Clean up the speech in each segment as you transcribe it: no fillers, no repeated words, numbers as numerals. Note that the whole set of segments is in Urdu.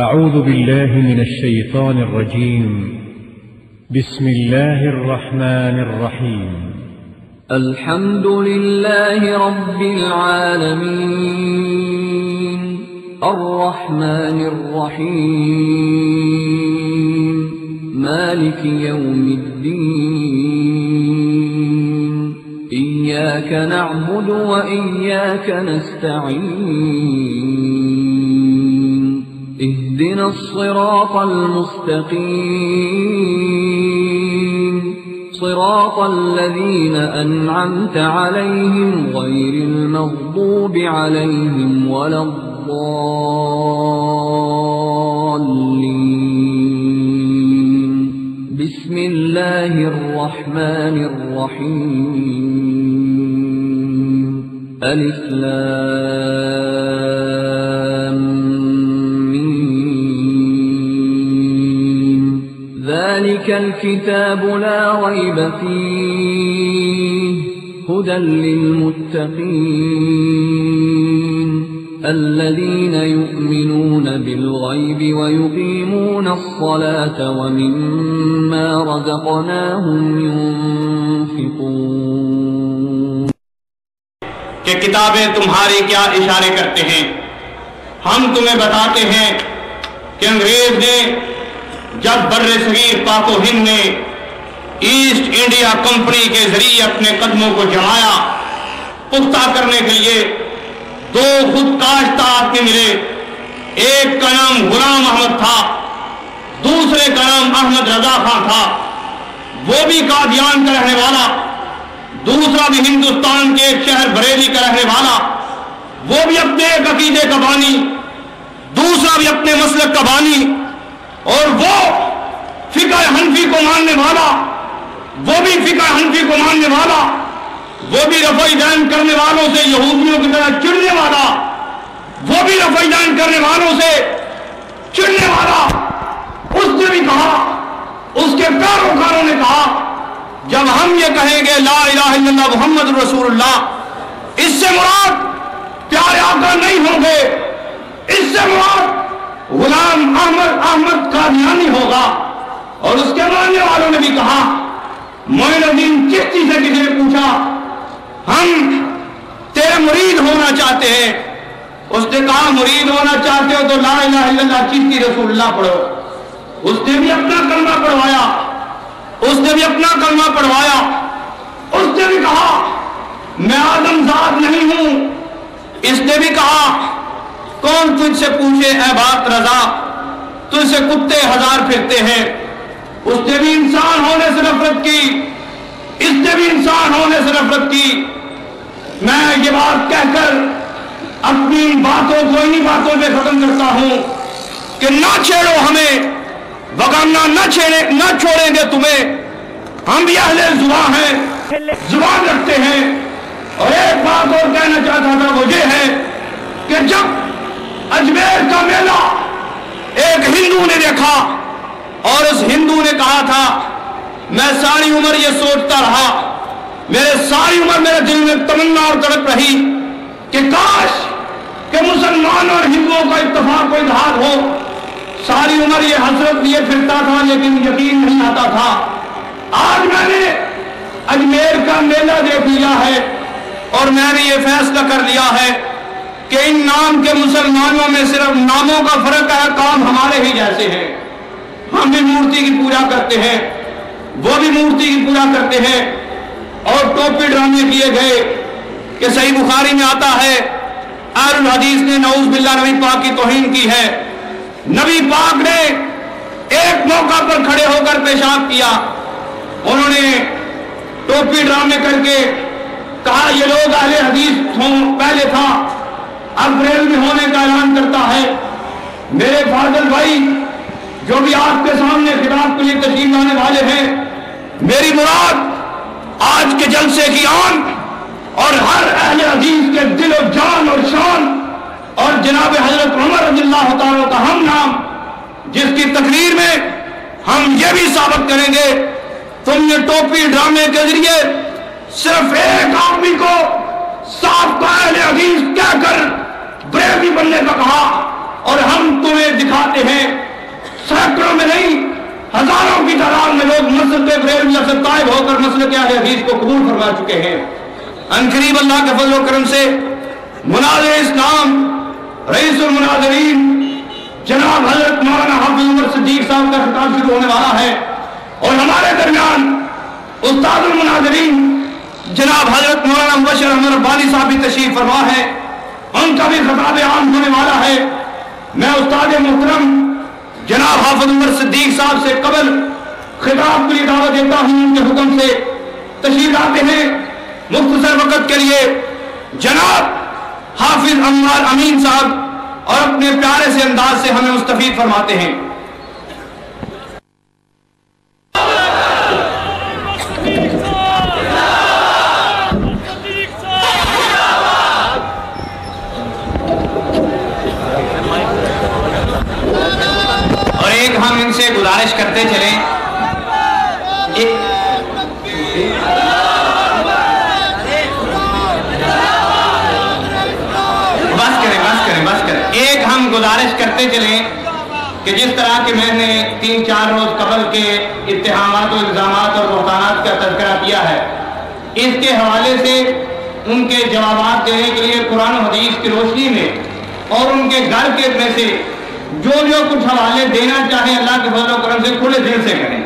أعوذ بالله من الشيطان الرجيم. بسم الله الرحمن الرحيم. الحمد لله رب العالمين الرحمن الرحيم مالك يوم الدين إياك نعبد وإياك نستعين اهدنا الصراط المستقيم صراط الذين أنعمت عليهم غير المغضوب عليهم ولا الضالين. بسم الله الرحمن الرحيم. ألف لام ميم. ذلك الكتاب لا ريب فيه هدى للمتقين الذين يؤمنون بالغيب ويقيمون الصلاة ومما رزقناهم ينفقون. کہ کتابیں تمہارے کیا اشارے کرتے ہیں؟ ہم تمہیں بتاتے ہیں کہ انگریز نے جب بر صغیر پاک و ہند نے ایسٹ انڈیا کمپنی کے ذریعے اپنے قدموں کو جمایا، پختہ کرنے کے لیے دو خودکاشتہ آدمی ملے. ایک کا نام غلام احمد تھا، دوسرے کا نام احمد رضا خان تھا. وہ بھی قادیان کا رہنے والا، دوسرا بھی ہندوستان کے ایک شہر بریلی کا رہنے والا. وہ بھی اپنے ایک عقیدے کا بانی، دوسرا بھی اپنے مسلک کا بانی، اور وہ فقہ حنفی کو ماننے والا، وہ بھی فقہ حنفی کو ماننے والا، وہ بھی رفع دین کرنے والوں سے یہودیوں کی طرح چڑھنے والا، وہ بھی رفع دین کرنے والوں سے چڑھنے والا. اس نے بھی کہا، اس کے پیروکاروں نے کہا، جب ہم یہ کہیں گے لا الہ الا اللہ محمد رسول اللہ، اس سے مراد پیارے آقا نہیں ہوں گے، اس سے مراد غلام احمد قادیانی ہوگا. اور اس کے ماننے والوں نے بھی کہا، معین الدین چشتی سے کسی نے پوچھا، ہم تیرے مرید ہونا چاہتے ہیں. اس نے کہا، مرید ہونا چاہتے ہو تو لا الہ الا اللہ چشتی رسول اللہ پڑھو. اس نے بھی اپنا کلمہ پڑھوایا، اس نے بھی اپنا کلمہ پڑھوایا. اس نے بھی کہا، میں آدم ذات نہیں ہوں. اس نے بھی کہا، کون تجھ سے پوچھے اے بات رضا، تجھ سے کتے ہزار پھرتے ہیں. اس نے بھی انسان ہونے سے نفرت کی، اس نے بھی انسان ہونے سے نفرت کی. میں یہ بات کہہ کر اپنی باتوں کو انہی باتوں پہ ختم کرتا ہوں کہ نہ چھیڑو ہمیں، وگرنہ نہ چھوڑیں گے تمہیں. ہم بھی اہل زبان ہیں، زبان رکھتے ہیں. اور ایک بات اور کہنا چاہتا تھا، وہ یہ ہے کہ جب اجمیر کا میلہ ایک ہندو نے دیکھا اور اس ہندو نے کہا تھا، میں ساری عمر یہ سوچتا رہا، ساری عمر میرے دل میں تمنا اور تڑپ رہی کہ کاش کہ مسلمان اور ہندوؤں کا اتفاق و اتحاد ہو. ساری عمر یہ حسرت لیے پھرتا تھا لیکن یقین نہیں آتا تھا. آج میں نے اجمیر کا میلہ دیکھ لیا ہے اور میں نے یہ فیصلہ کر لیا ہے کہ ان نام کے مسلمانوں میں صرف ناموں کا فرق ہے، کام ہمارے ہی جیسے ہیں. ہم بھی مورتی کی پوجا کرتے ہیں، وہ بھی مورتی کی پوجا کرتے ہیں. اور ٹوپی ڈرامے کیے گئے کہ صحیح بخاری میں آتا ہے، اہل الحدیث نے نعوذ باللہ نبی پاک کی توہین کی ہے. نبی پاک نے ایک موقع پر کھڑے ہو کر پیشاب کیا. انہوں نے ٹوپی ڈرامے کر کے کہا یہ لوگ اہل حدیث پہلے تھا، اب بریلوی ہونے کا اعلان کرتا ہے. میرے فاضل بھائی جو بھی آپ کے سامنے خطاب کے لیے تشریف لانے والے ہیں، میری مراد آج کے جلسے کی آن اور ہر اہل حدیث کے دل و جان اور شان اور جناب حضرت عمر رضی اللہ تعالیٰ کا ہم نام، جس کی تقریر میں ہم یہ بھی ثابت کریں گے تم نے ٹوپی ڈرامے کے ذریعے صرف ایک آدمی کو صاف اہل حدیث کہہ کر بریلوی بننے کا کہا، اور ہم تمہیں دکھاتے ہیں قبول فرما چکے ہیں۔ عنقریب اللہ کے فضل و کرم سے مناظر اسلام رئیس المناظرین جناب حضرت مولانا حافظ عمر صدیق صاحب کا خطاب شروع ہونے والا ہے، اور ہمارے درمیان استاد المناظرین جناب حضرت مولانا مبشر احمد ربانی صاحب بھی تشریف فرما ہے، ان کا بھی خطاب عام ہونے والا ہے۔ میں استاد محترم جناب حافظ عمر صدیق صاحب سے قبل خطاب کے لیے دعوت دیتا ہوں، ان کے حکم سے تشریف لاتے ہیں۔ مختصر وقت کے لیے جناب حافظ عمار امین صاحب اور اپنے پیارے سے انداز سے ہمیں مستفید فرماتے ہیں۔ اور ایک ہم ان سے گزارش کرتے چلیں، ایک ہم گزارش کرتے چلیں کہ جس طرح کہ میں نے 3-4 روز قبل کے اتہامات و الزامات اور بہتانات کا تذکرہ کیا ہے، اس کے حوالے سے ان کے جوابات دینے کے لیے قرآن و حدیث کی روشنی میں اور ان کے گھر کے میں سے جو کچھ حوالے دینا چاہیں اللہ کے فضل و کرم سے کھلے دل سے کریں۔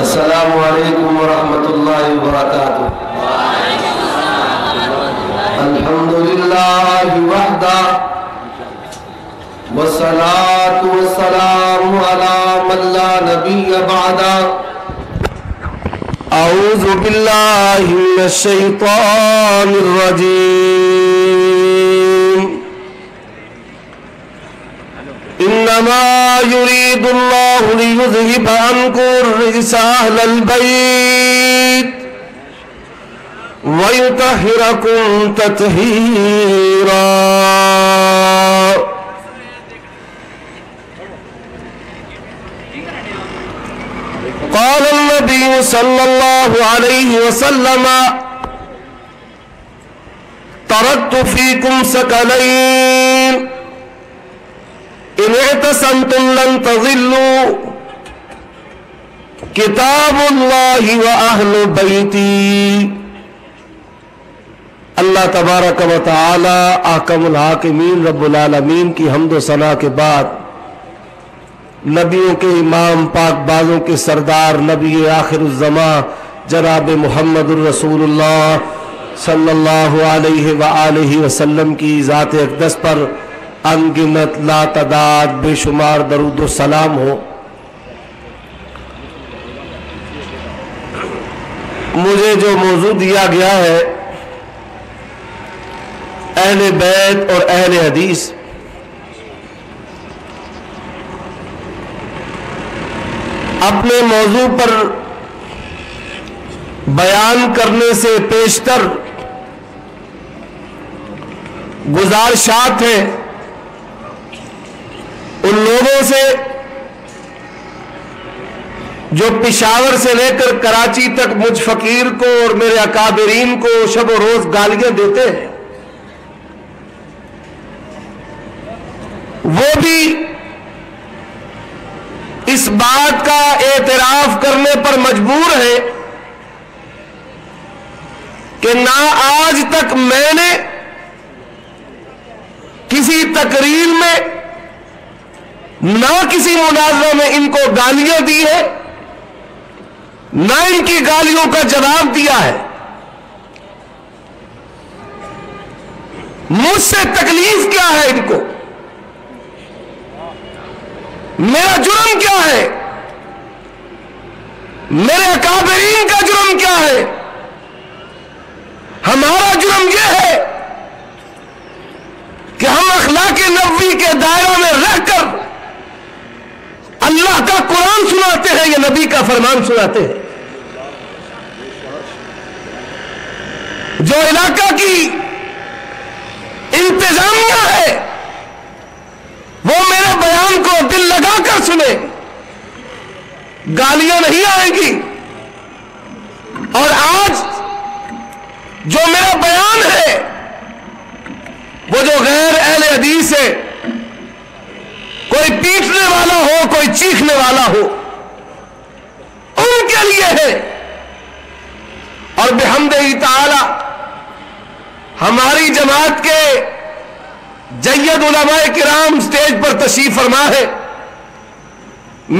السلام علیکم ورحمۃ اللہ وبرکاتہ۔ الحمد للہ وحدہ والصلاة والسلام علی من لا نبی بعدہ۔ اعوذ باللہ من الشیطان الرجیم۔ انما يريد الله ليذهب عنكم الرجس اهل البيت ويطهركم تطهيرا۔ قال النبي صلى الله عليه وسلم تركت فيكم ثقلين ان اعتصمتم لن تضلوا کتاب اللہ و اہل بیتی۔ اللہ تبارک و تعالی احکم الحاکمین رب العالمین کی حمد و ثنا کے بعد نبیوں کے امام پاک بازوں کے سردار نبی آخر الزمان جناب محمد الرسول اللہ صلی اللہ علیہ وآلہ وسلم کی ذات اقدس پر انگنت لا تعداد بے شمار درود و سلام ہو۔ مجھے جو موضوع دیا گیا ہے اہل بیت اور اہل حدیث، اپنے موضوع پر بیان کرنے سے پیشتر گزارشات ہیں ان لوگوں سے جو پشاور سے لے کر کراچی تک مجھ فقیر کو اور میرے اکابرین کو شب و روز گالیاں دیتے ہیں، وہ بھی اس بات کا اعتراف کرنے پر مجبور ہے کہ نہ آج تک میں نے کسی تقریر میں نہ کسی مناظرہ میں ان کو گالیاں دی ہے، نہ ان کی گالیوں کا جواب دیا ہے۔ مجھ سے تکلیف کیا ہے ان کو؟ میرا جرم کیا ہے؟ میرے اکابرین کا جرم کیا ہے؟ ہمارا جرم یہ ہے کہ ہم اخلاق نبوی کے دائرہ میں رہ کر اللہ کا قرآن سناتے ہیں یا نبی کا فرمان سناتے ہیں۔ جو علاقہ کی انتظامیہ ہے وہ میرے بیان کو دل لگا کر سنے، گالیاں نہیں آئیں گی۔ اور آج جو میرا بیان ہے وہ جو غیر اہل حدیث ہے، کوئی پیٹنے والا ہو کوئی چیخنے والا ہو، ان کے لیے ہے۔ اور بحمدہ تعالی ہماری جماعت کے جید علماء کرام سٹیج پر تشریف فرما ہے۔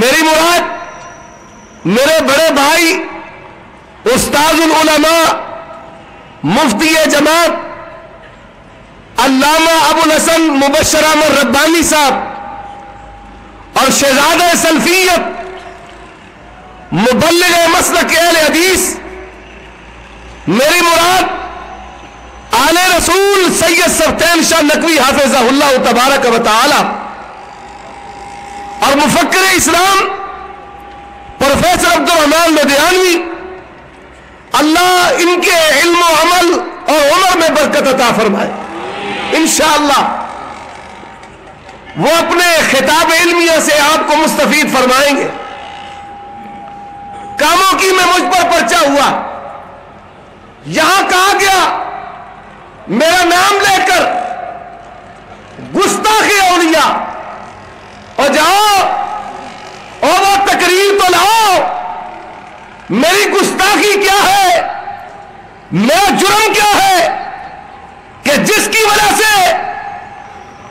میری مراد میرے بڑے بھائی استاذ العلماء مفتی جماعت علامہ ابو الحسن مبشر احمد ربانی صاحب اور شہزادہ سلفیت مبلغ مسلک اہل حدیث، میری مراد آل رسول سید سبطین شاہ نقوی حافظہ اللہ تبارک و تعالی اور مفکر اسلام پروفیسر عبد الرحمن لدھیانوی، اللہ ان کے علم و عمل اور عمر میں برکت عطا فرمائے۔ انشاءاللہ وہ اپنے خطاب علمیہ سے آپ کو مستفید فرمائیں گے۔ کاموں کی میں مجھ پر پرچہ ہوا، یہاں کہا گیا میرا نام لے کر گستاخی اولیاء، اور جاؤ اور وہ تقریر تو لاؤ، میری گستاخی کیا ہے، میرا جرم کیا ہے کہ جس کی وجہ سے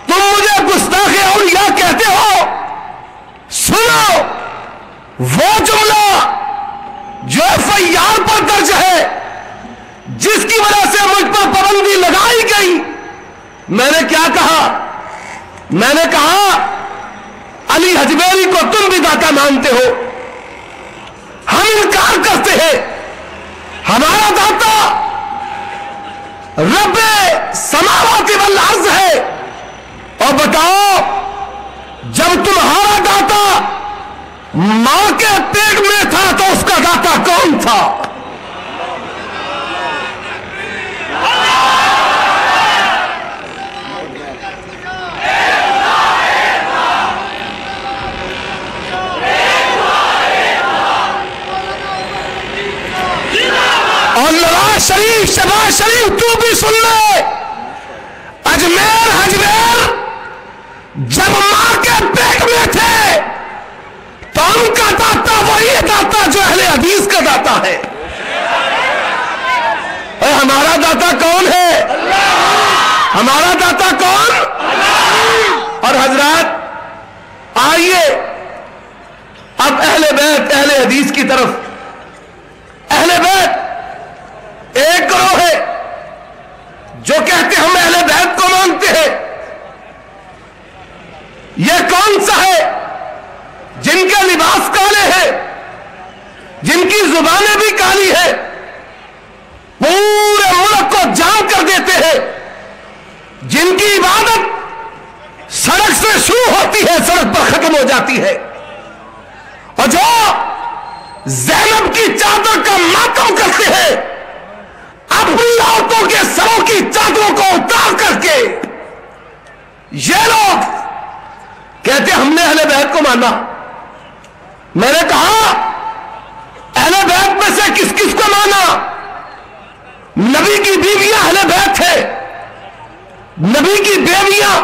تم مجھے گستاخی اولیاء کہتے ہو۔ سنو وہ جملہ جو FIR پر درج ہے، جس کی وجہ سے مجھ پر پابندی لگائی گئی۔ میں نے کیا کہا؟ میں نے کہا علی حجویری کو تم بھی داتا مانتے ہو، ہم انکار کرتے ہیں، ہمارا داتا رب سماوات والارض ہے۔ اور بتاؤ جب تمہارا داتا ماں کے پیٹ میں تھا تو اس کا داتا کون تھا؟ اور نواز شریف شہباز شریف تو بھی سن لے، اجمیر حجویر جب ماں کے پیٹ میں تھے تو ان کا داتا وہی داتا جو اہل حدیث کا داتا ہے۔ اے ہمارا داتا کون ہے؟ ہمارا داتا کون؟ اور حضرات آئیے اب اہل بیت اہل حدیث کی طرف۔ اہل بیت ایک گروہ ہے جو کہتے ہم اہل بیت کو مانتے ہیں۔ یہ کون سا ہے؟ جن کے لباس کالے ہیں، جن کی زبانیں بھی کالی ہیں، پورے ملک کو جام کر دیتے ہیں، جن کی عبادت سڑک سے شروع ہوتی ہے سڑک پر ختم ہو جاتی ہے، اور جو زینب کی چادر کا ماتم کرتے ہیں، اپنی عورتوں کے سروں کی چادروں کو اتار کر کے یہ لوگ کہتے ہم نے اہل بیت کو مانا۔ میں نے کہا اہل بیت میں سے کس کس کو مانا؟ نبی کی بیویاں اہل بیت ہے، نبی کی بیویاں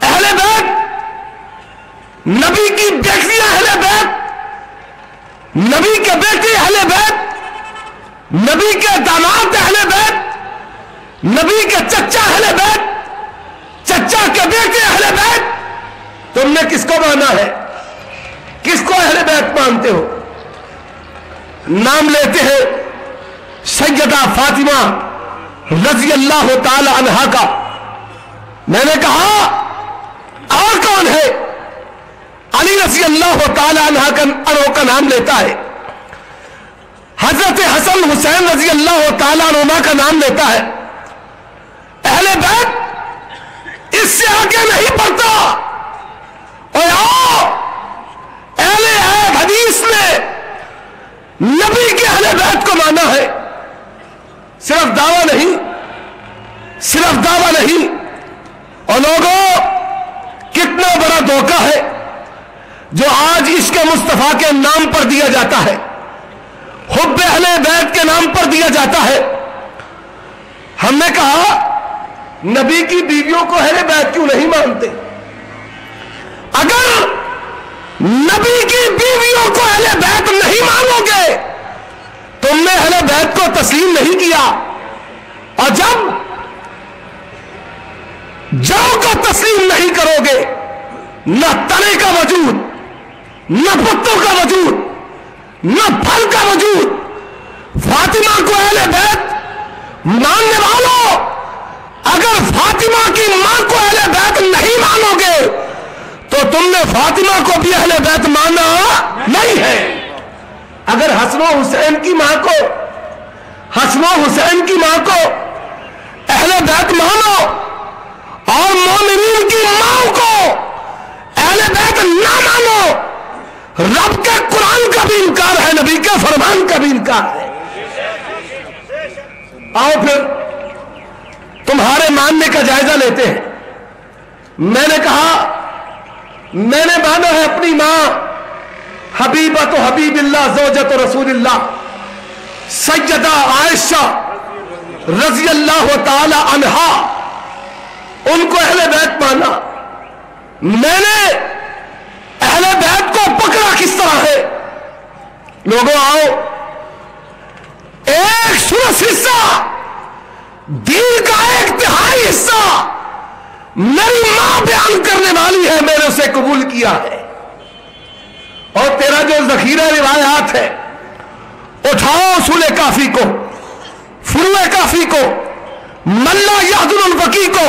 اہل بیت، نبی کی بیٹیاں اہل بیت، نبی کے بیٹے اہل بیت، نبی کے داماد اہل بیت، نبی کے چچا اہل بیت، چچا کے بیٹے اہل بیت۔ تم نے کس کو مانا ہے؟ کس کو اہل بیت مانتے ہو؟ نام لیتے ہیں سیدہ فاطمہ رضی اللہ تعالی عنہا کا۔ میں نے کہا اور کون ہے؟ علی رضی اللہ تعالی عنہ کا نام لیتا ہے، حضرت حسن حسین رضی اللہ تعالیٰ عنہما کا نام لیتا ہے۔ اہل بیت اس سے آگے نہیں بڑھتا۔ اور آؤ اہل حدیث نے نبی کے اہل بیت کو مانا ہے، صرف دعویٰ نہیں، صرف دعویٰ نہیں۔ اور لوگوں کتنا بڑا دھوکہ ہے جو آج عشق مصطفیٰ کے نام پر دیا جاتا ہے، حب اہل بیت کے نام پر دیا جاتا ہے۔ ہم نے کہا نبی کی بیویوں کو اہل بیت کیوں نہیں مانتے؟ اگر نبی کی بیویوں کو اہل بیت نہیں مانو گے، تم نے اہل بیت کو تسلیم نہیں کیا، اور جب جو کو تسلیم نہیں کرو گے، نہ تنے کا وجود، نہ پتوں کا وجود، نہ پھل کا وجود، فاطمہ کو اہل بیت ماننے والوں، اگر فاطمہ کی ماں کو اہل بیت نہیں مانو گے تو تم نے فاطمہ کو بھی اہل بیت مانا نہیں ہے۔ اگر حسن و حسین کی ماں کو، حسن و حسین کی ماں کو اہل بیت مانو اور مومنین کی ماں کو اہل بیت نہ مانو، رب کے قرآن کا بھی انکار ہے، نبی کے فرمان کا بھی انکار ہے۔ آؤ پھر تمہارے ماننے کا جائزہ لیتے ہیں۔ میں نے کہا میں نے مانا ہے اپنی ماں حبیبۃ حبیب اللہ زوجۃ رسول اللہ سیدہ عائشہ رضی اللہ تعالی عنہا، ان کو اہل بیت مانا۔ میں نے اہل بیت کو پکڑا کس طرح ہے؟ لوگوں آؤ، ایک سدس حصہ، دین کا ایک تہائی حصہ میری ماں بیان کرنے والی ہے، میں نے اسے قبول کیا ہے۔ اور تیرا جو ذخیرہ روایات ہے، اٹھاؤ اصول کافی کو، فروع کافی کو، ملا یعد الفقی کو،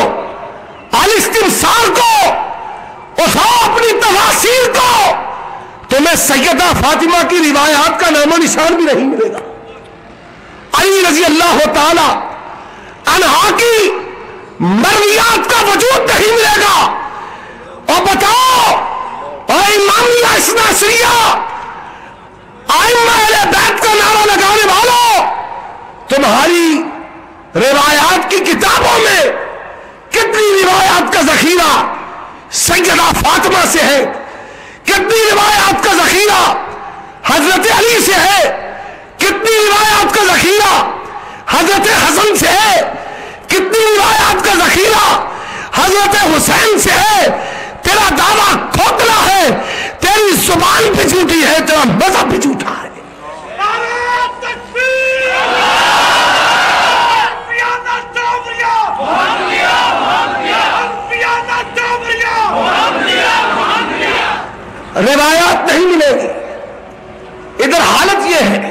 الاستمسار کو، اٹھاؤ اپنی تفاسیر کو، تمہیں سیدہ فاطمہ کی روایات کا نام و نشان بھی نہیں ملے گا، علی رضی اللہ تعالی عنہا کی مرویات کا وجود نہیں ملے گا۔ اور بتاؤ، اور امامیہ اثنا عشریہ، ائمہ اہل بیت کا نعرہ لگانے والوں، تمہاری روایات کی کتابوں میں کتنی روایات کا ذخیرہ سیدہ فاطمہ سے ہے، کتنی روایات کا ذخیرہ حضرت علی سے ہے، کتنی روایات کا ذخیرہ حضرت حسن سے ہے، کتنی روایات کا ذخیرہ حضرت حسین سے ہے۔ تیرا دعویٰ کھوکھلا ہے، تیری زبان بھی جھوٹی ہے، تیرا مذہب بھی جھوٹا ہے۔ روایات نہیں ملے گی، ادھر حالت یہ ہے،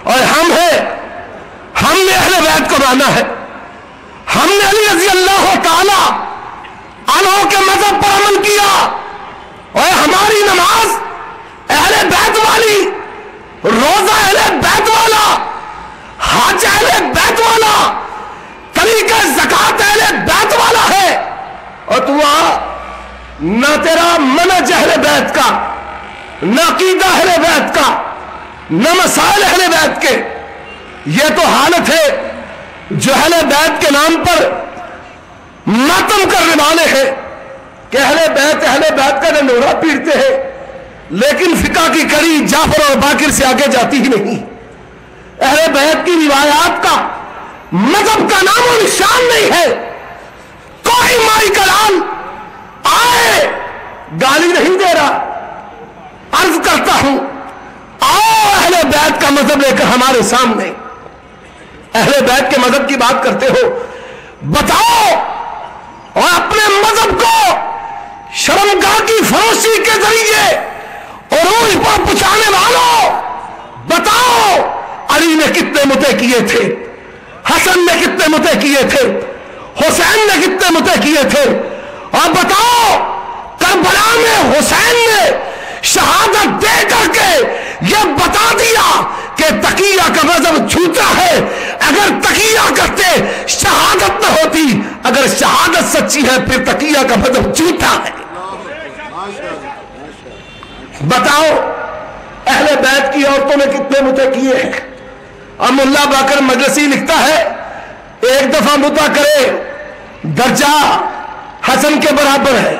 اور ہم نے اہل بیت کو مانا ہے، ہم نے علی رضی اللہ تعالی عنہ کے مذہب پر عمل کیا، اور ہماری نماز اہل بیت والی، روزہ اہل بیت والا، حج اہل بیت والا، طریقہ زکات اہل بیت والا ہے۔ اور تو نہ تیرا منہج اہل بیت کا، نہ عقیدہ اہل بیت کا، نہ مسائل اہل بیت کے، یہ تو حالت ہے جو اہل بیت کے نام پر ماتم کرنے والے ہیں کہ اہل بیت کا ڈنڈورا پیٹتے ہیں، لیکن فقہ کی کڑی جعفر اور باقر سے آگے جاتی ہی نہیں۔ اہل بیت کی روایات کا مذہب کا نام و نشان نہیں ہے۔ کوئی مائی کلام آئے، گالی نہیں دے رہا، عرض کرتا ہوں آؤ اہل بیت کا مذہب لے کر ہمارے سامنے، اہل بیت کے مذہب کی بات کرتے ہو، بتاؤ، اور اپنے مذہب کو شرمگاہ کی فروشی کے ذریعے عروج پر پہنچانے والوں، بتاؤ علی نے کتنے متے کیے تھے، حسن نے کتنے متے کیے تھے، حسین نے کتنے متے کیے تھے، اور بتاؤ کربلا میں حسین نے شہادت دے کر کے یہ بتا دیا کہ تقیہ کا مذہب جھوٹا ہے۔ اگر تقیہ کرتے شہادت نہ ہوتی، اگر شہادت سچی ہے پھر تقیہ کا مذہب جھوٹا ہے۔ بتاؤ اہل بیت کی عورتوں نے کتنے متے کیے ہیں؟ اور ملا باقر مجلسی لکھتا ہے ایک دفعہ متا کرے درجہ حسن کے برابر ہے،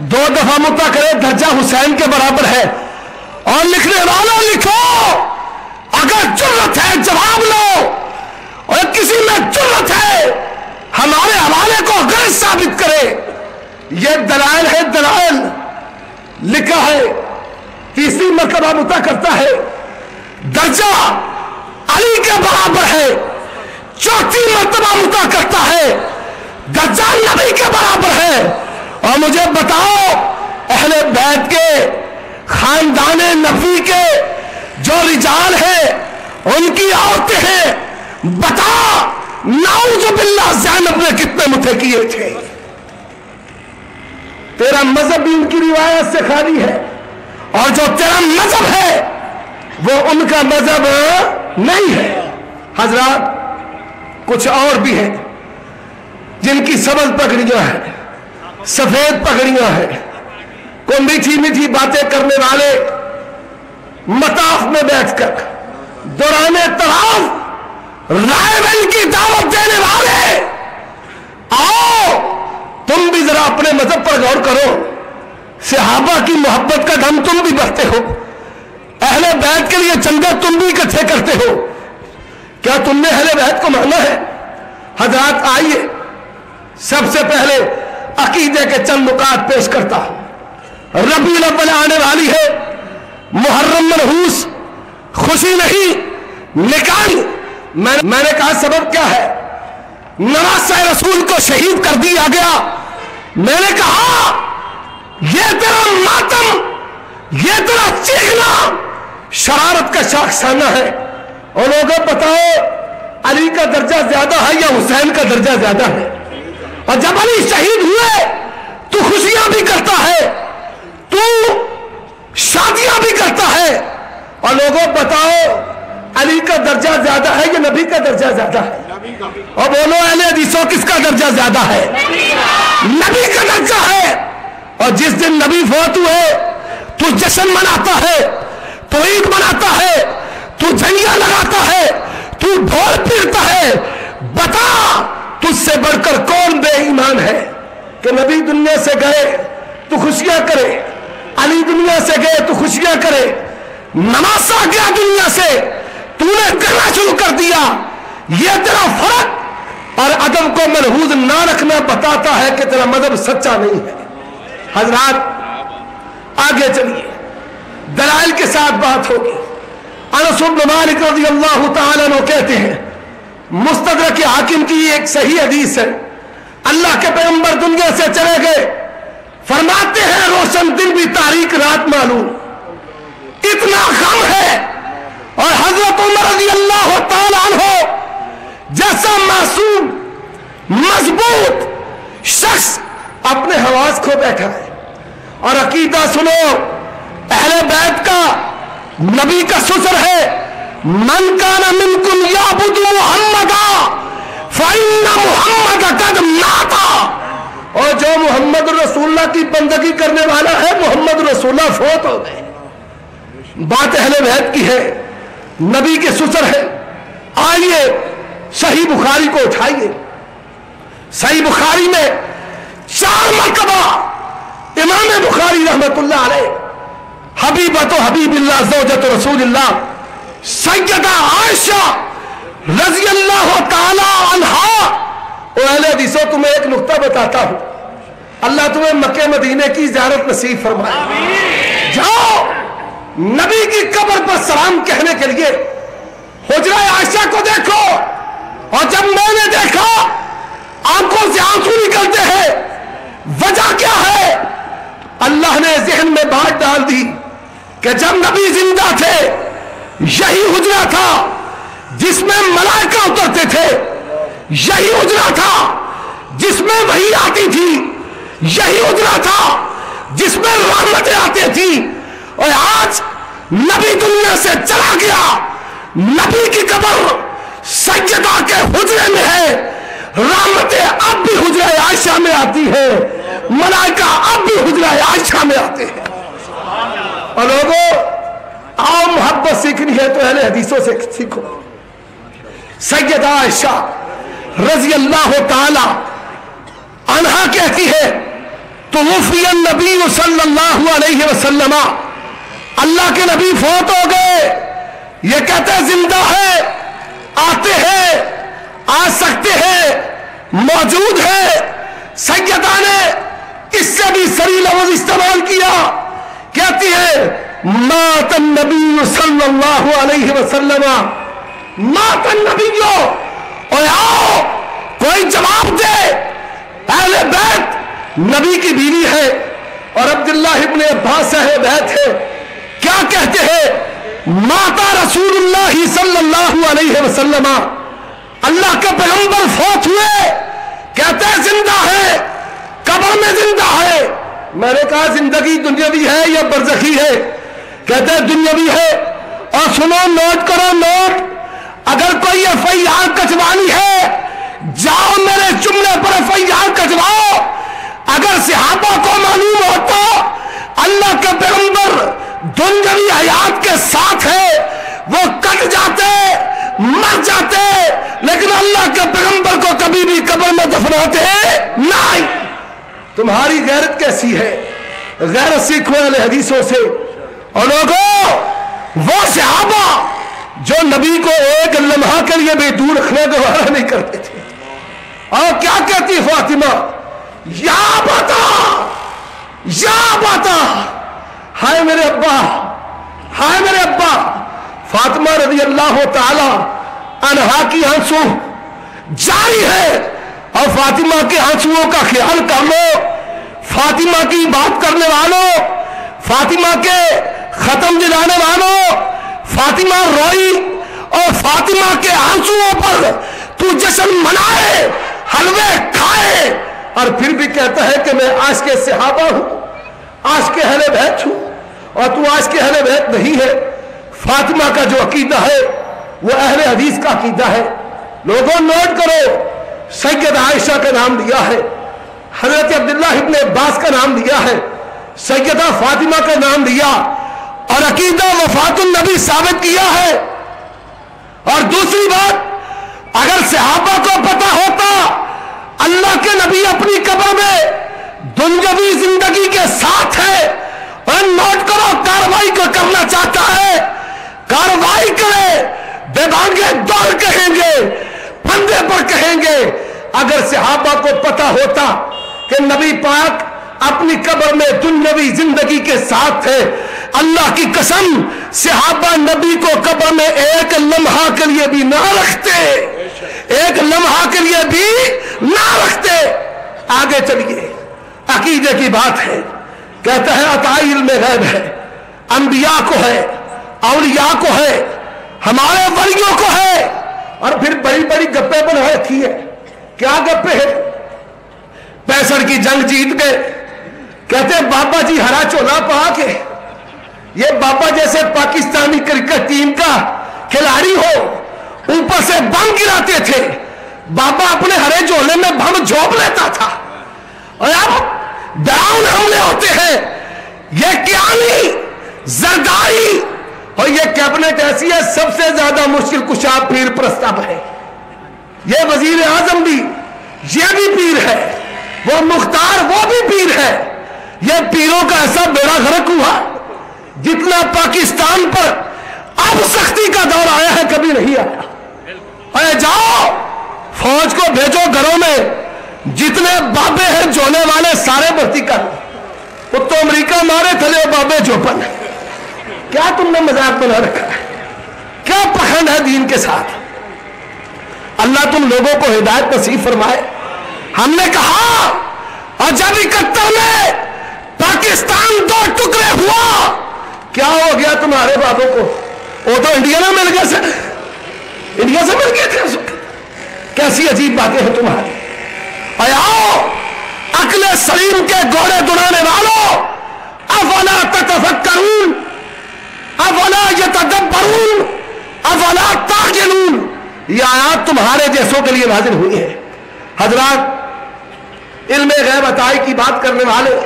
2 دفعہ متا کرے درجہ حسین کے برابر ہے. اور لکھنے والوں لکھو، اگر جرت ہے جواب لو، اور کسی میں جرت ہے ہمارے حوالے کو غلط ثابت کرے. یہ دلائل ہے، دلائل لکھا ہے. 3 مرتبہ متا کرتا ہے، درجہ علی کے برابر ہے. 4 مرتبہ متا کرتا ہے، درجہ نبی کے برابر ہے. اور مجھے بتاؤ، اہل بیت کے خاندان نبی کے جو رجال ہیں، ان کی عورتیں ہیں، بتا نعوذ باللہ زینب نے کتنے متے کیے تھے؟ تیرا مذہب بھی ان کی روایت سے خالی ہے، اور جو تیرا مذہب ہے وہ ان کا مذہب نہیں ہے. حضرات کچھ اور بھی ہیں جن کی سبز پگڑیاں ہیں، سفید پگڑیاں ہیں. کوئی میٹھی میٹھی باتیں کرنے والے مطاف میں بیٹھ کر دوران طواف رائے بل کی دعوت دینے والے، آؤ تم بھی ذرا اپنے مذہب پر غور کرو. صحابہ کی محبت کا دم تم بھی بڑھتے ہو، اہل بیت کے لیے چندے تم بھی اکٹھے کرتے ہو. کیا تم نے اہل بیت کو مانا ہے؟ حضرات آئیے سب سے پہلے عقیدے کے چند نکات پیش کرتا ہوں. ربیع الاول آنے والی ہے، محرم منحوس، خوشی نہیں نکال. میں نے کہا سبب کیا ہے؟ نواسہ رسول کو شہید کر دیا گیا. میں نے کہا یہ تیرا ماتم، یہ تیرا چیخنا شرارت کا شاخسانہ ہے. اور لوگوں بتاؤ علی کا درجہ زیادہ ہے یا حسین کا درجہ زیادہ ہے؟ اور جب علی شہید ہوئے تو خوشیاں بھی کرتا ہے، تو شادیاں بھی کرتا ہے. اور لوگوں بتاؤ علی کا درجہ زیادہ ہے یا نبی کا درجہ زیادہ ہے؟ اور بولو اہل حدیثوں کس کا درجہ زیادہ ہے؟ نبی کا درجہ ہے. اور جس دن نبی فوت ہوئے تو جشن مناتا ہے، تو عید مناتا ہے، تو جھنڈیاں لگاتا ہے، تو ڈھول پیٹتا ہے. بتا تجھ سے بڑھ کر کون بے ایمان ہے کہ نبی دنیا سے گئے تو خوشیاں کرے، علی دنیا سے گئے تو خوشیاں کرے، نواسہ گیا دنیا سے تو نے کرنا شروع کر دیا. یہ تیرا فرق اور ادب کو ملحوظ نہ رکھنا بتاتا ہے کہ تیرا مذہب سچا نہیں ہے. حضرات آگے چلیے، دلائل کے ساتھ بات ہوگی. انس بن مالک رضی اللہ تعالیٰ عنہ کہتے ہیں، مستدرک حاکم کی ایک صحیح حدیث ہے، اللہ کے پیغمبر دنیا سے چلے گئے، فرماتے ہیں روشن دن بھی تاریک رات معلوم. اتنا غم ہے. اور حضرت عمر رضی اللہ تعالیٰ عنہ جیسا معصوم مضبوط شخص اپنے حواس کھو بیٹھا ہے. اور عقیدہ سنو، اہل بیت کا نبی کا سسر ہے، من کان منکم یعبد محمدا فإن محمد قد مات. اور جو محمد رسول اللہ کی بندگی کرنے والا ہے، محمد رسول اللہ فوت ہو گئے. بات اہل بیت کی ہے، نبی کے سسر ہے. آئیے صحیح بخاری کو اٹھائیے. صحیح بخاری میں 4 مرتبہ امام بخاری رحمت اللہ علیہ حبیبت و حبیب اللہ زوجت رسول اللہ سیدہ عائشہ رضی اللہ تعالی عنہا. اور اہل حدیثوں تمہیں ایک نقطہ بتاتا ہوں، اللہ تمہیں مکہ مدینے کی زیارت نصیب فرمائے. جاؤ نبی کی قبر پر سلام کہنے کے لیے حجرہ عائشہ کو دیکھو. اور جب میں نے دیکھا آنکھوں سے آنسو نکلتے ہیں. وجہ کیا ہے؟ اللہ نے ذہن میں بات ڈال دی کہ جب نبی زندہ تھے یہی حجرہ تھا جس میں ملائکہ اترتے تھے، یہی حجرہ تھا جس میں وحی آتی تھی، یہی حجرہ تھا جس میں رحمتیں آتی تھی. اور آج نبی دنیا سے چلا گیا، نبی کی قبر سیدہ کے حجرے میں ہے، رحمتیں اب بھی حجرہ عائشہ میں آتی ہے، ملائکہ اب بھی حجرہ عائشہ میں آتے ہیں. اور لوگوں آؤ محبت سیکھنی ہے تو اہل حدیثوں سے سیکھو. سیدہ عائشہ رضی اللہ تعالی عنہا کہتی ہے توفی النبی صلی اللہ علیہ وسلم، اللہ کے نبی فوت ہو گئے، یہ کہتے ہیں زندہ ہے، آتے ہیں، آ سکتے ہیں، موجود ہے۔ سیدہ نے اس سے بھی سری لفظ استعمال کیا، کہتی ہے مات النبی صلی اللہ علیہ وسلم، مات النبی۔ اور آؤ کوئی جواب دے، اہل بیت نبی کی بیوی ہے اور عبداللہ ابن عباس اہل بیت ہے، کیا کہتے ہیں ماتا رسول اللہ صلی اللہ علیہ وسلم، اللہ کے پیغمبر فوت ہوئے، کہتے ہیں زندہ ہے، قبر میں زندہ ہے۔ میں نے کہا زندگی دنیاوی ہے یا برزخی ہے؟ کہتے ہیں دنیاوی ہے۔ اور سنو، نوٹ کرو، نوٹ، اگر کوئی ایف آئی آر کٹوانی ہے جاؤ میرے جملے پر ایف آئی آر کٹواؤ۔ اگر صحابہ کو معلوم ہوتا اللہ کے پیغمبر دنیاوی حیات کے ساتھ ہے وہ کٹ جاتے، مر جاتے، لیکن اللہ کے پیغمبر کو کبھی بھی قبر میں دفناتے نہیں۔ تمہاری غیرت کیسی ہے؟ غیرت سیکھو اہل حدیثوں سے۔ اور لوگوں، وہ صحابہ جو نبی کو ایک لمحہ کے لیے بھی دور رکھنے کا وعدہ نہیں کرتے تھے، اور کیا کہتی فاطمہ، یا باتا، یا باتا، ہائے میرے ابا، ہائے میرے ابا۔ فاطمہ رضی اللہ تعالی عنہا کی آنسو جاری ہے، اور فاطمہ کے آنسوؤں کا خیال کر لو۔ فاطمہ کی بات کرنے والوں، فاطمہ کے ختم دلانے والوں، فاطمہ روئی اور فاطمہ کے آنسوؤں پر تو جشن منائے، حلوے کھائے، اور پھر بھی کہتا ہے کہ میں عاشق صحابہ ہوں، عاشق اہل بیت ہوں، اور تو عاشق اہل بیت نہیں ہے۔ فاطمہ کا جو عقیدہ ہے وہ اہل حدیث کا عقیدہ ہے۔ لوگوں نوٹ کرو، سید عائشہ کا نام لیا ہے، حضرت عبداللہ ابن عباس کا نام لیا ہے، سیدہ فاطمہ کا نام لیا، اور عقیدہ وفات النبی ثابت کیا ہے۔ اور دوسری بات، اگر صحابہ کو پتا ہوتا اللہ کے نبی اپنی قبر میں دنیاوی زندگی کے ساتھ ہے، اور نوٹ کرو کاروائی کو کرنا چاہتا ہے، کاروائی کرے، بے بھانگے دور کہیں گے، پھندے پر کہیں گے۔ اگر صحابہ کو پتا ہوتا کہ نبی پاک اپنی قبر میں دنیاوی زندگی کے ساتھ ہے، اللہ کی قسم صحابہ نبی کو قبر میں ایک لمحہ کے لیے بھی نہ رکھتے، ایک لمحہ کے لیے بھی نہ رکھتے۔ آگے چلیے، عقیدے کی بات ہے، کہتا ہے عطا علم غیب ہے، انبیاء کو ہے، اولیاء کو ہے، ہمارے ولیوں کو ہے، اور پھر بڑی بڑی گپے بنا رکھی ہے۔ کیا گپے ہیں؟ 65 کی جنگ جیت گئے، کہتے ہیں بابا جی ہرا چولا پا کے، یہ بابا جیسے پاکستانی کرکٹ ٹیم کا کھلاڑی ہو، اوپر سے بم گراتے تھے، بابا اپنے ہرے جولے میں بم جھونپ لیتا تھا، اور اب ڈراؤن حملے ہوتے ہیں۔ یہ کیانی، زرداری، اور یہ کیبنٹ ایسی ہے سب سے زیادہ مشکل کشا پیر پرستاب ہے۔ یہ وزیر اعظم بھی، یہ بھی پیر ہے، وہ مختار وہ بھی پیر ہے۔ یہ پیروں کا ایسا بیڑا غرق ہوا جتنا پاکستان پر اب سختی کا دور آیا ہے کبھی نہیں آیا۔ اے جاؤ فوج کو بھیجو گھروں میں، جتنے بابے ہیں جونے والے سارے بھرتی کر، وہ تو امریکہ مارے تھلے بابے جوپن۔ کیا تم نے مذاق بنا رکھا ہے؟ کیا پکھنڈ ہے دین کے ساتھ؟ اللہ تم لوگوں کو ہدایت نصیب فرمائے۔ ہم نے کہا، اور جب 71 میں پاکستان 2 ٹکڑے ہوا، کیا ہو گیا تمہارے بابوں کو؟ وہ تو انڈیا میں مل گئے، انڈیا سے مل گئے تھے اس وقت۔ کیسی عجیب باتیں ہیں تمہاری۔ آؤ عقل سلیم کے گھوڑے دوڑانے والوں، افلا تتفکرون، افلا یتدبرون، افلا تعقلون۔ یہ آیات تمہارے جیسوں کے لیے نازل ہوئی ہے۔ حضرات، علم غیب عطائی کی بات کرنے والے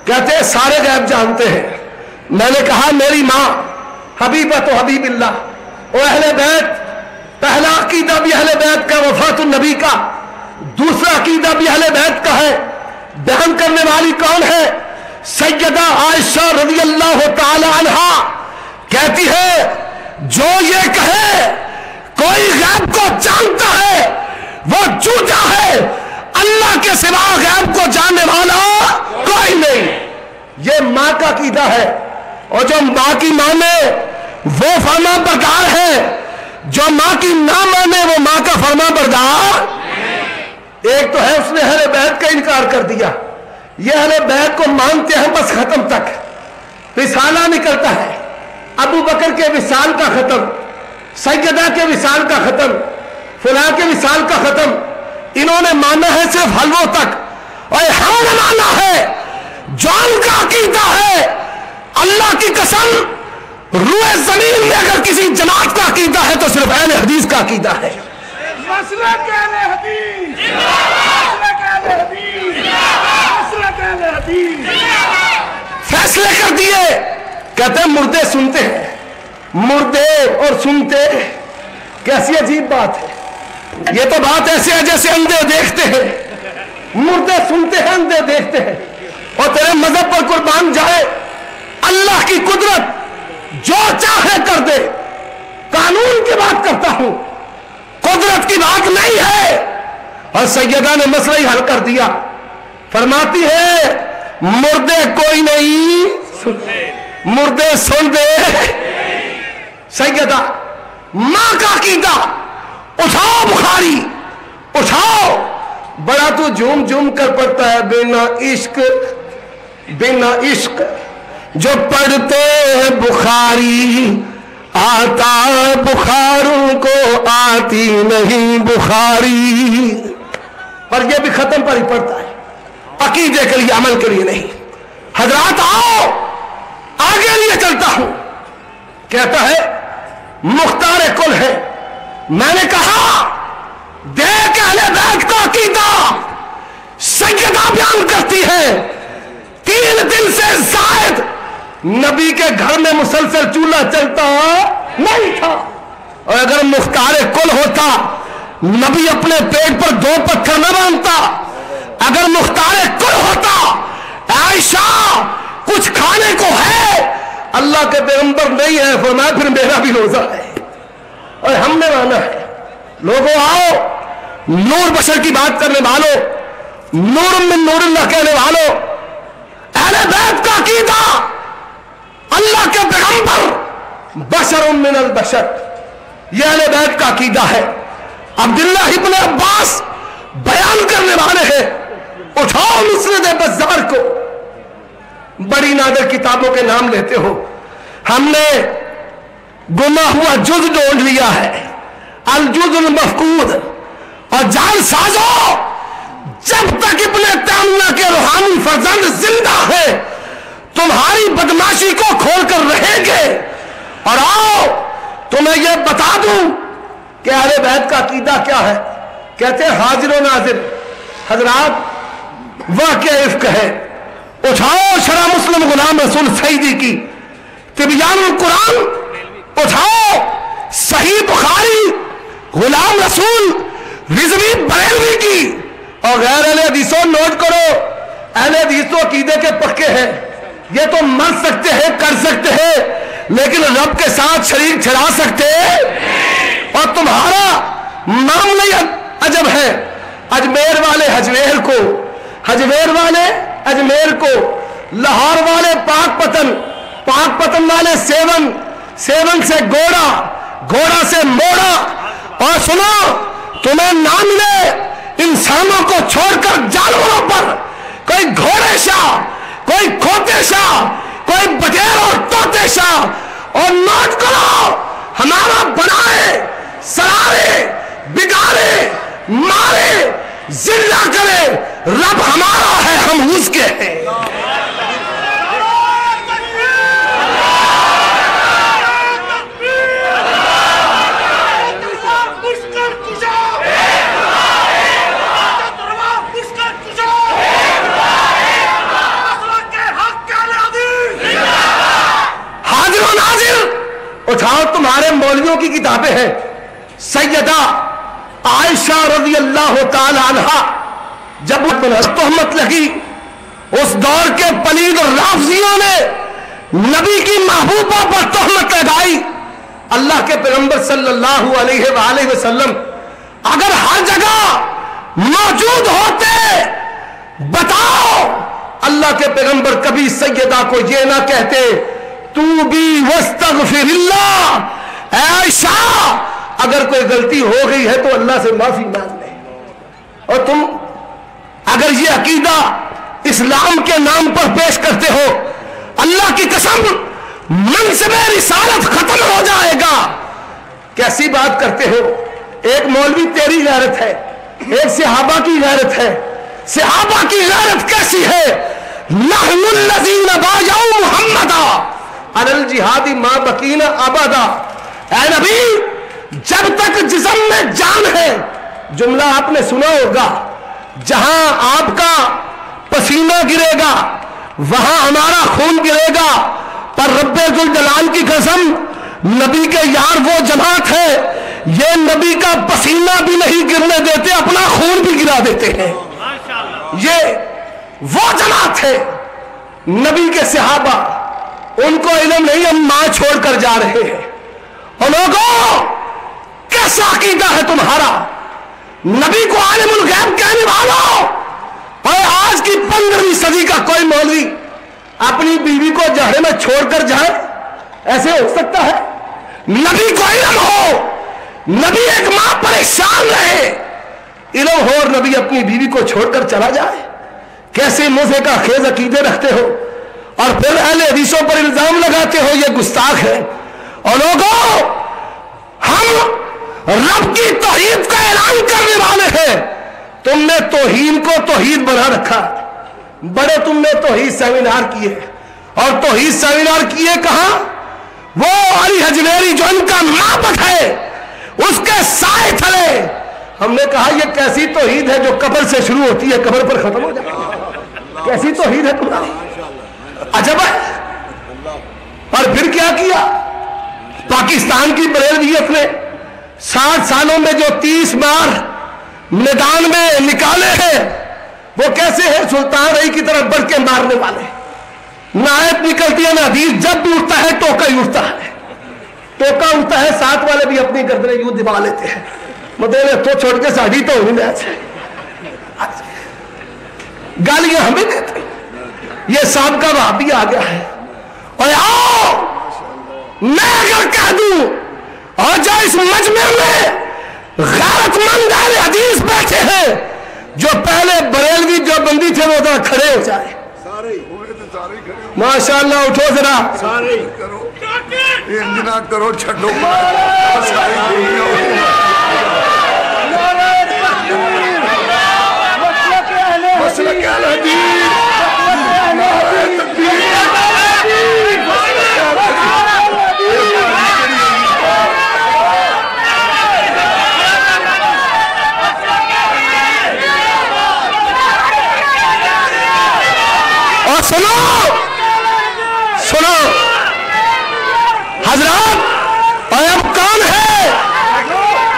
کہتے ہیں سارے غیب جانتے ہیں۔ میں نے کہا میری ماں حبیبہ تو حبیب اللہ، اور اہل بیت، پہلا عقیدہ بھی اہل بیت کا وفات النبی کا، دوسرا عقیدہ بھی اہل بیت کا ہے بیان کرنے والی کون ہے؟ سیدہ عائشہ رضی اللہ تعالی عنہا کہتی ہے جو یہ کہے کوئی غیب کو جانتا ہے وہ جھوٹا ہے، اللہ کے سوا غیب کو جاننے والا کوئی نہیں۔ یہ ماں کا عقیدہ ہے، اور جو ماں کی مانے وہ فرما بردار ہے، جو ماں کی نہ مانے وہ ماں کا فرما بردار۔ ایک تو ہے اس نے اہل بیت کا انکار کر دیا، یہ اہل بیت کو مانتے ہیں بس ختم تک، رسالہ نکلتا ہے ابو بکر کے وصال کا ختم، سیدہ کے وصال کا ختم، فلاں کے وصال کا ختم، انہوں نے مانا ہے صرف حلووں تک، اور ہم نے مانا ہے جو ان کا عقیدہ ہے، اللہ کی قسم روئے زمین میں اگر کسی جماعت کا عقیدہ ہے تو صرف اہل حدیث کا عقیدہ ہے۔ مسلک اہل حدیث، مسلک اہل حدیث، مسلک اہل حدیث۔ فیصلے کر دیے، کہتے ہیں مردے سنتے ہیں، مردے اور سنتے کیسی عجیب بات ہے، یہ تو بات ایسے ہے جیسے اندھے دیکھتے ہیں، مردے سنتے ہیں اندھے دیکھتے ہیں، اور تیرے مذہب پر قربان جائے اللہ کی قدرت جو چاہے کر دے، قانون کی بات کرتا ہوں، قدرت کی بات نہیں ہے۔ اور سیدہ نے مسئلہ ہی حل کر دیا، فرماتی ہے مردے کوئی نہیں، مردے سن دے۔ سیدہ ماں کا عقیدہ، اٹھاؤ بخاری اٹھاؤ، بڑا تو جھوم جھوم کر پڑتا ہے، بنا عشق بنا عشق جو پڑھتے ہیں بخاری، آتا بخاروں کو آتی نہیں بخاری، پر یہ بھی ختم پر ہی پڑتا ہے، عقیدے کے لیے عمل کے لیے نہیں۔ حضرات آؤ آگے لیے چلتا ہوں، کہتا ہے مختار کل ہے۔ میں نے کہا دیکھ اہل بیت کا عقیدہ، سیدہ بیان کرتی ہے 3 دن سے زائد نبی کے گھر میں مسلسل چولہا چلتا نہیں تھا، اور اگر مختار کل ہوتا نبی اپنے پیٹ پر 2 پتھر نہ باندھتا، اگر مختار کل ہوتا عائشہ کچھ کھانے کو ہے، اللہ کے پیغمبر نہیں ہے فرمایا پھر میرا بھی روزہ ہے، اور ہم نے مانا ہے۔ لوگوں آؤ، نور بشر کی بات کرنے والوں، نور من نور اللہ کہنے والوں، اہل بیت کا عقیدہ اللہ کے پیغمبر بشر من البشر، یہ اہل بیت کا عقیدہ ہے۔ عبداللہ ابن عباس بیان کرنے والے ہیں، اٹھاؤ مسند بزار کو، بڑی نادر کتابوں کے نام لیتے ہو، ہم نے گما ہوا جز ڈھونڈ لیا ہے، الجز المفقود، اور جان سازو جب تک ابن تیمیہ کے روحانی فرزند زندہ ہے تمہاری بدماشی کو کھول کر رہیں گے۔ اور آؤ تمہیں یہ بتا دوں کہ اہل بیت کا عقیدہ کیا ہے، کہتے ہیں حاضر و ناظر۔ حضرات واقعہ افک ہے، اٹھاؤ شرح مسلم غلام رسول سعیدی کی، تبیان القرآن اٹھاؤ، صحیح بخاری غلام رسول رضوی بریلوی کی، اور غیر اہل حدیثوں نوٹ کرو، اہل حدیث تو عقیدے کے پکے ہیں، یہ تو مر سکتے ہیں کر سکتے ہیں لیکن رب کے ساتھ شریک چھڑا سکتے ہیں، اور تمہارا معاملہ عجب ہے، اجمیر والے حجویر کو، حجویر والے اجمیر کو، لاہور والے پاک پتن، پاک پتن والے سیون، سیون سے گوڑا، گوڑا سے موڑا، اور سنو تمہیں نہ ملے انسانوں کو چھوڑ کر جانوروں پر، کوئی گھوڑے شاہ، کوئی کھوتے شاہ، کوئی بغیر اور طوطے شاہ، اور نوٹ کرو ہمارا بنائے سرارے بگاڑے مارے ذلہ کرے رب ہمارا ہے ہم اس کے ہیں۔ اٹھاؤ تمہارے مولویوں کی کتابیں ہیں، سیدہ عائشہ رضی اللہ تعالی عنہا جب تہمت لگی اس دور کے پلید رافضیوں نے نبی کی محبوبہ پر تہمت لگائی. اللہ کے پیغمبر صلی اللہ علیہ وآلہ وسلم اگر ہر جگہ موجود ہوتے، بتاؤ اللہ کے پیغمبر کبھی سیدہ کو یہ نہ کہتے تو بھی واستغفر اللہ، اے عائشہ اگر کوئی غلطی ہو گئی ہے تو اللہ سے معافی مانگ لے. اور تم اگر یہ عقیدہ اسلام کے نام پر پیش کرتے ہو، اللہ کی قسم منصب رسالت ختم ہو جائے گا. کیسی بات کرتے ہو؟ ایک مولوی تیری غیرت ہے، ایک صحابہ کی غیرت ہے. صحابہ کی غیرت کیسی ہے؟ نحن الذین بایعوا محمدا علی الجہاد ما بقینا ابدا. اے نبی جب تک جسم میں جان ہے، جملہ آپ نے سنا ہوگا، جہاں آپ کا پسینہ گرے گا وہاں ہمارا خون گرے گا. پر رب ذوالجلال کی قسم نبی کے یار وہ جماعت ہے، یہ نبی کا پسینہ بھی نہیں گرنے دیتے، اپنا خون بھی گرا دیتے ہیں. یہ وہ جماعت ہے. نبی کے صحابہ، ان کو علم نہیں، ہم ماں چھوڑ کر جا رہے ہیں. اور لوگوں کیسا عقیدہ ہے تمہارا؟ نبی کو عالم الغیب کہنے والوں، اور آج کی 15ویں صدی کا کوئی مولوی اپنی بیوی کو جہنم میں چھوڑ کر جائے؟ ایسے ہو سکتا ہے؟ نبی کو علم ہو، نبی ایک ماں پریشان رہے، علم ہو اور نبی اپنی بیوی کو چھوڑ کر چلا جائے؟ کیسے موزے کا خیز عقیدے رکھتے ہو اور پھر اہل حدیثوں پر الزام لگاتے ہو؟ یہ گستاخ ہے. اور لوگوں ہم رب کی توحید کا اعلان کرنے والے ہیں. تم نے توہین کو توحید بنا رکھا. بڑے تم نے توحید سیمینار کیے، اور توحید سیمینار کیے کہاں؟ وہ علی حجویری جو ان کا معبد ہے اس کے سائے تھلے. ہم نے کہا یہ کیسی توحید ہے جو قبر سے شروع ہوتی ہے قبر پر ختم ہو جاتی ہے؟ کیسی توحید ہے تمہاری؟ عجب ہے. اور پھر کیا کیا؟ پاکستان کی بریلویت نے 60 سالوں میں جو 30 بار میدان میں نکالے ہیں، وہ کیسے ہیں؟ سلطان رئی کی طرف بڑھ کے مارنے والے. نہ آیت نکلتی ہے نہ حدیث، جب بھی اٹھتا ہے ٹوکا ہی اٹھتا ہے. ٹوکا اٹھتا ہے، ساتھ والے بھی اپنی گردنیں یوں دبا لیتے ہیں. مطلب تو چھوڑ کے ساڑھی تو ہوئی میں سے گالیاں ہمیں دیتے. یہ صاحب کا وہابی آ گیا ہے. اور آؤ میں اگر کہہ دوں، اور جو اس مجمع میں غیرت مند اہل حدیث بیٹھے ہیں، جو پہلے بریلوی جو بندی تھے، وہ ذرا کھڑے ہو جائے. ماشاء اللہ اٹھو ذرا. کرو چھڈو اور سنو حضرات، اور اب کون ہے؟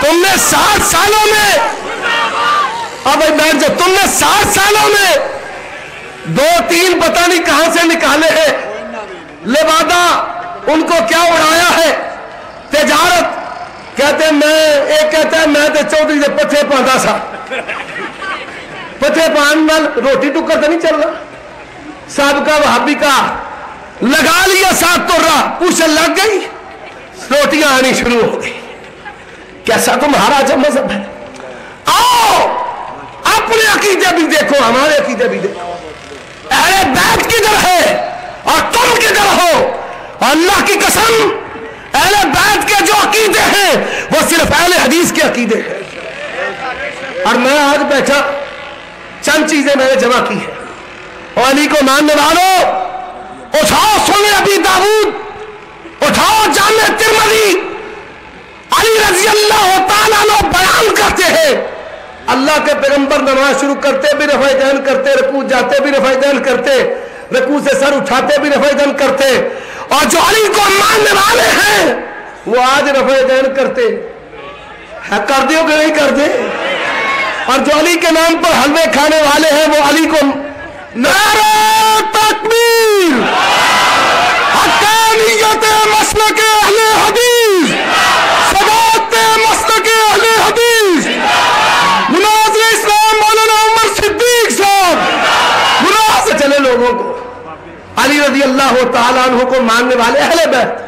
تم نے 60 سالوں میں، اب بیٹھ جاؤ، تم نے 60 سالوں میں 2-3 پتہ نہیں کہاں سے نکالے ہیں. لبادہ ان کو کیا اڑایا ہے؟ تجارت. کہتے ہیں میں، ایک کہتا ہے میں تے چودھری سے پتھے پاندا سا. پتھے پان نال روٹی ٹکر تو نہیں چل رہا. سابقہ وہابی کا لگا لیا ساتھ تو رہا، پوچھے لگ گئی، روٹیاں آنی شروع ہو گئی. کیسا تمہارا عجب مذہب ہے. آؤ اپنے عقیدے بھی دیکھو، ہمارے عقیدے بھی دیکھو. اہل بیت کدھر ہے اور تم کدھر ہو؟ اللہ کی قسم اہل بیت کے جو عقیدے ہیں وہ صرف اہل حدیث کے عقیدے ہیں. اور میں آج بیٹھا، چند چیزیں میں نے جمع کی ہیں. اور علی کو ماننے والوں اٹھاؤ سنن ابی داؤد، اٹھاؤ جامع ترمذی. علی رضی اللہ تعالیٰ عنہ بیان کرتے ہیں اللہ کے پیغمبر نماز شروع کرتے بھی رفع دین کرتے، رکوع جاتے بھی رفع دین کرتے، رکوع سے سر اٹھاتے بھی رفع دین کرتے. اور جو علی کو ماننے والے ہیں وہ آج رفع دین کرتے کر دیو کہ نہیں کر دے. اور جو علی کے نام پر حلوے کھانے والے ہیں وہ علی کو نعرہ تکبیر، حقانیت مسلک اہل حدیث، صداقت مسلک اہل حدیث، مناظر اسلام مولانا عمر صدیق صاحب، مناظر چلے لوگوں کو علی رضی اللہ تعالیٰ عنہ کو ماننے والے اہل بیت.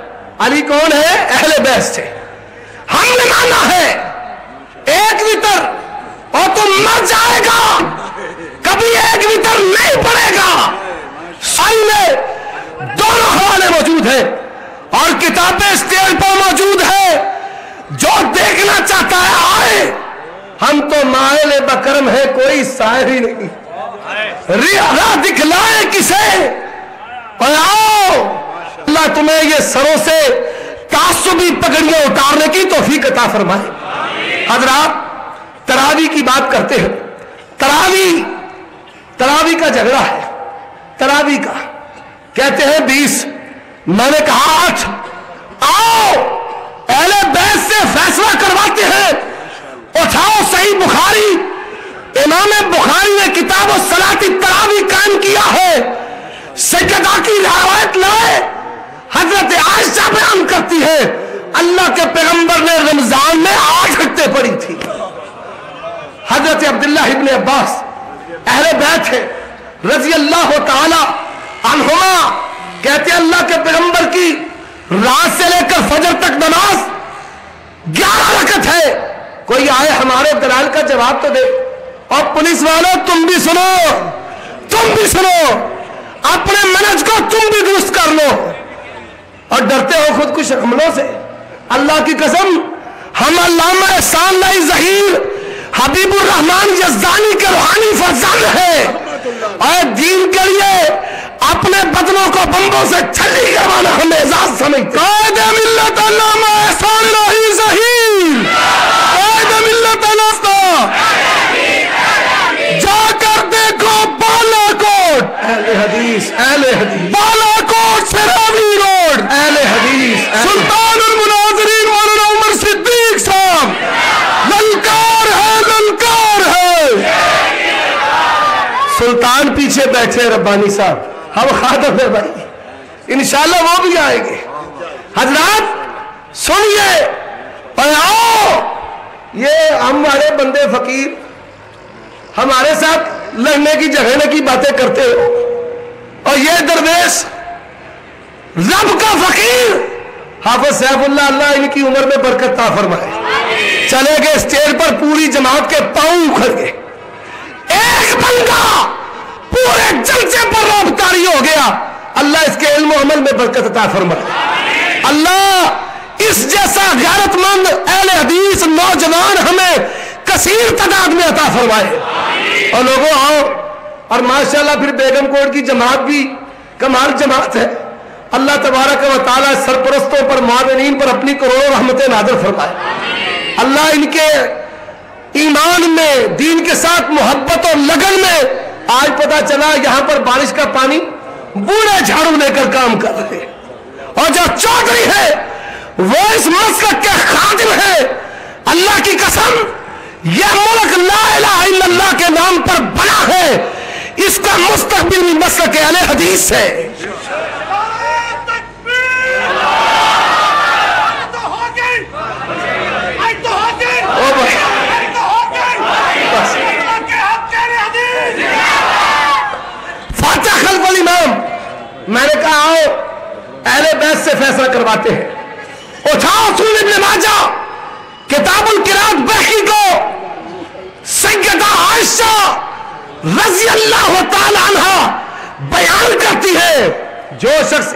علی کون ہے؟ اہل بیت سے. ہم نے مانا ہے ایک وتر اور تم مر جائے گا، کبھی ایک وتر نہیں پڑے گا. سائی میں دونوں حوالے موجود ہیں اور کتابیں اسٹیج پر موجود ہے. جو دیکھنا چاہتا ہے آئے. ہم تو مائل بکرم ہے، کوئی سائر ہی نہیں. راہ دکھلائے کسے اور آؤ. اللہ تمہیں یہ سروں سے تعصبی پگڑیاں اتارنے کی توفیق عطا فرمائے. حضرات تراوی کی بات کرتے ہیں. تراوی کا جھگڑا ہے. تراوی کا کہتے ہیں 20، میں نے کہا 8. آؤ اہل بیت سے فیصلہ کرواتے ہیں. اٹھاؤ صحیح بخاری، امام بخاری نے کتاب الصلاۃ تراوی قائم کیا ہے. سیدہ کی روایت لائے. حضرت عائشہ بیان کرتی ہے اللہ کے پیغمبر نے رمضان میں 8 رکعتیں پڑھی تھی. حضرت عبداللہ ابن عباس اہل بیت ہے رضی اللہ تعالی عنہما، کہتے ہیں اللہ کے پیغمبر کی رات سے لے کر فجر تک نماز 11 رکعت ہے. کوئی آئے ہمارے دلائل کا جواب تو دے. اور پولیس والوں تم بھی سنو، اپنے منہج کو تم بھی درست کر لو اور ڈرتے ہو خودکش حملوں سے. اللہ کی قسم ہم علامہ احسان اللہ ظہیر حبیب الرحمان یزدانی کے روحانی فرزند ہیں اور دین کے لیے اپنے بدنوں کو بمبوں سے چھلی کروانا ہم اعزاز سمجھتے. قائد ملت علامہ احسان اللہ ظہیر، قائد ملت جا کر دیکھو بالا کوٹ، اہل حدیث بالا کوٹ سے راوی روڈ، اہل حدیث سلطان المناظرین مولانا عمر صدیق صاحب. للکار ہے. سلطان پیچھے بیٹھے ربانی صاحب، ہم خادم ہیں بھائی، انشاءاللہ وہ بھی آئیں گے. حضرات سنیے اور آؤ. یہ ہمارے بندے فقیر ہمارے ساتھ لڑنے کی جھگڑنے کی باتیں کرتے ہو اور یہ درویش رب کا فقیر حافظ سیف اللہ، اللہ ان کی عمر میں برکت عطا فرمائے، چلے گئے اسٹیج پر، پوری جماعت کے پاؤں اکھڑ گئے. ایک بندہ پورے جلسے پر روب طاری ہو گیا. اللہ اس کے علم و عمل میں برکت عطا فرمائے. اللہ اس جیسا غیرت مند اہل حدیث نوجوان ہمیں کثیر تعداد میں عطا فرمائے. اور لوگوں آؤ. اور ماشاءاللہ پھر بیگم کوٹ کی جماعت بھی کمال جماعت ہے. اللہ تبارک و تعالی سرپرستوں پر معاونین پر اپنی کروڑوں رحمتیں نازل فرمائے. اللہ ان کے ایمان میں دین کے ساتھ محبت اور لگن میں. آج پتا چلا یہاں پر بارش کا پانی بوڑھے جھاڑو لے کر کام کر رہے ہیں اور جو چودھری ہے وہ اس مسلک کے خادم ہے. اللہ کی قسم یہ ملک لا الہ الا اللہ کے نام پر بنا ہے. اس کا مستقبل بھی مسلک اہل حدیث ہے. فاتح خلف الامام میں نے کہا آؤ اہل بیت سے فیصلہ کرواتے ہیں. اٹھاؤ سنن ابن ماجہ کتاب القراءت بحقی کو. سیدہ عائشہ رضی اللہ تعالی عنہ بیان کرتی ہے جو شخص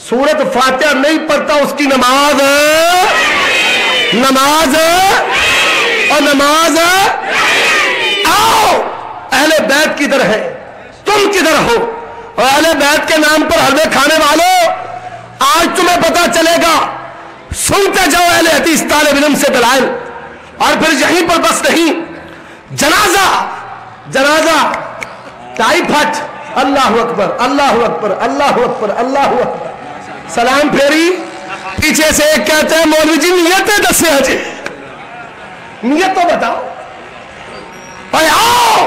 سورت فاتحہ نہیں پڑھتا اس کی نماز آؤ اہل بیت کدھر ہے، تم کدھر ہو؟ اور اہل بیت کے نام پر حلوے کھانے والوں آج تمہیں پتا چلے گا. سنتے جاؤ اہل حدیث طالب علم سے دلائل. اور پھر یہیں پر بس نہیں، جنازہ ٹائی پھٹ، اللہ اکبر اللہ اکبر اللہ اکبر اللہ اکبر، سلام پھیری. پیچھے سے ایک کہتے ہیں مولوی جی نیتیں دسے ہیں جی، نیت تو بتاؤ. اور آؤ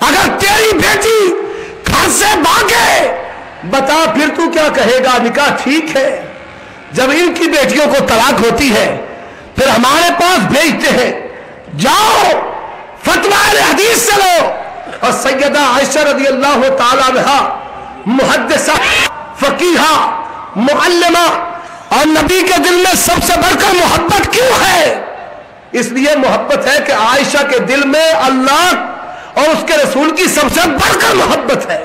اگر تیری بیٹی گھر سے بھاگے بتا پھر تو کیا کہے گا؟ نکاح ٹھیک ہے. جب ان کی بیٹیوں کو طلاق ہوتی ہے پھر ہمارے پاس بھیجتے ہیں جاؤ فتویٰ اہل حدیث سے لو. اور سیدہ عائشہ رضی اللہ تعالی عنہا محدثہ فقیہہ معلمہ اور نبی کے دل میں سب سے بڑھ کر محبت کیوں ہے؟ اس لیے محبت ہے کہ عائشہ کے دل میں اللہ اور اس کے رسول کی سب سے بڑھ کر محبت ہے.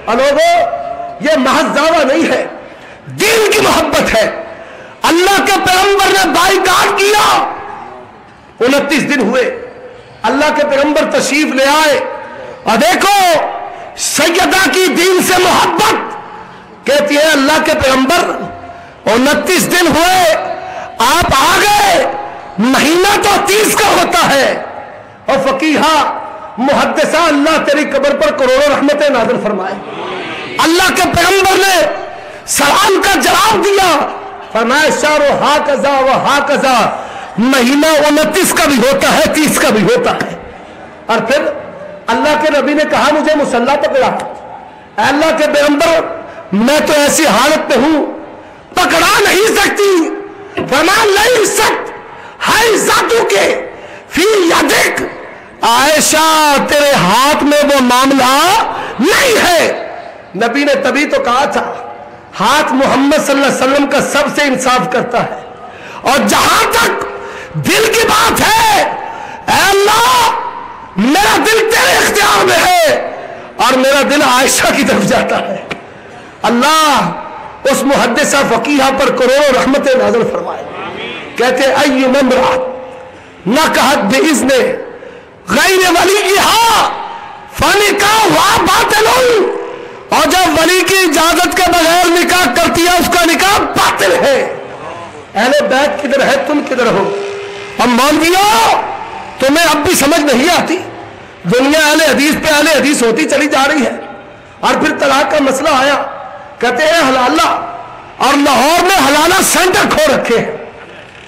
اور لوگوں یہ محض دعویٰ نہیں ہے، دین کی محبت ہے. اللہ کے پیغمبر نے بائیکاٹ کیا، 29 دن ہوئے، اللہ کے پیغمبر تشریف لے آئے اور دیکھو سیدہ کی دین سے محبت کہتی ہے اللہ کے پیغمبر 29 دن ہوئے آپ آ گئے، مہینہ تو 30 کا ہوتا ہے. اور فقیہہ محدثہ اللہ تیری قبر پر کروڑوں رحمتیں نازل فرمائے. اللہ کے پیغمبر نے سلام کا جواب دیا، فرمایا شہر ہاکذا و ہاکذا، مہینہ 29 کا بھی ہوتا ہے 30 کا بھی ہوتا ہے. اور پھر اللہ کے نبی نے کہا مجھے مصلی پکڑا. اے اللہ کے پیغمبر میں تو ایسی حالت میں ہوں پکڑا نہیں سکتی. فرمایا نہیں سکت ہے ذاتو کے فی یدک، عائشہ تیرے ہاتھ میں وہ معاملہ نہیں ہے. نبی نے تبھی تو کہا تھا ہاتھ محمد صلی اللہ علیہ وسلم کا سب سے انصاف کرتا ہے. اور جہاں تک دل کی بات ہے اے اللہ میرا دل تیرے اختیار میں ہے اور میرا دل عائشہ کی طرف جاتا ہے. اللہ اس محدثہ فقیہہ پر کروڑوں رحمتیں نازل فرمائے. کہتے ایو امرأۃ نکحت باذن غیر ولیہا فنکاحها باطل، اور جب ولی کی اجازت کے بغیر نکاح کرتی ہے اس کا نکاح باطل ہے. اہل بیت کدھر ہے؟ تم کدھر ہو؟ اب مولویوں تمہیں اب بھی سمجھ نہیں آتی، دنیا اہل حدیث پہ اہل حدیث ہوتی چلی جا رہی ہے. اور پھر طلاق کا مسئلہ آیا، کہتے ہیں حلالہ، اور لاہور میں حلالہ سینٹر کھو رکھے ہیں.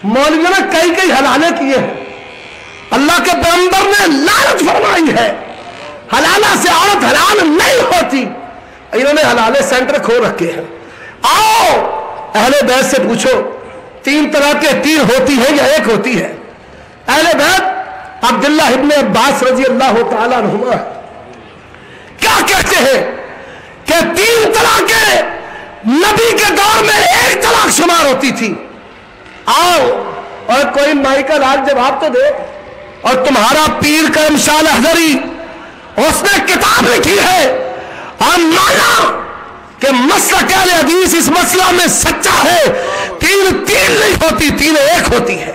مولویوں نے کئی حلالے کیے ہیں. اللہ کے پیغمبر نے لعنت فرمائی ہے، حلالہ سے عورت حلال نہیں ہوتی. انہوں نے حلالے سینٹر کھو رکھے ہیں. آؤ اہل بیت سے پوچھو 3 طرح کے 3 ہوتی ہیں یا 1 ہوتی ہے؟ اہل بیت عبداللہ ابن عباس رضی اللہ تعالی عنہما کیا کہتے ہیں کہ 3 طرح کے نبی کے دور میں 1 طلاق شمار ہوتی تھی. آؤ اور کوئی مائی کا لاکھ جواب تو دے. اور تمہارا پیر کرم شاہ لہذری اس نے کتاب لکھی ہے اور مانا کہ مسلک اہل حدیث اس مسئلہ میں سچا ہے. 3 نہیں ہوتی، 3 1 ہوتی ہے.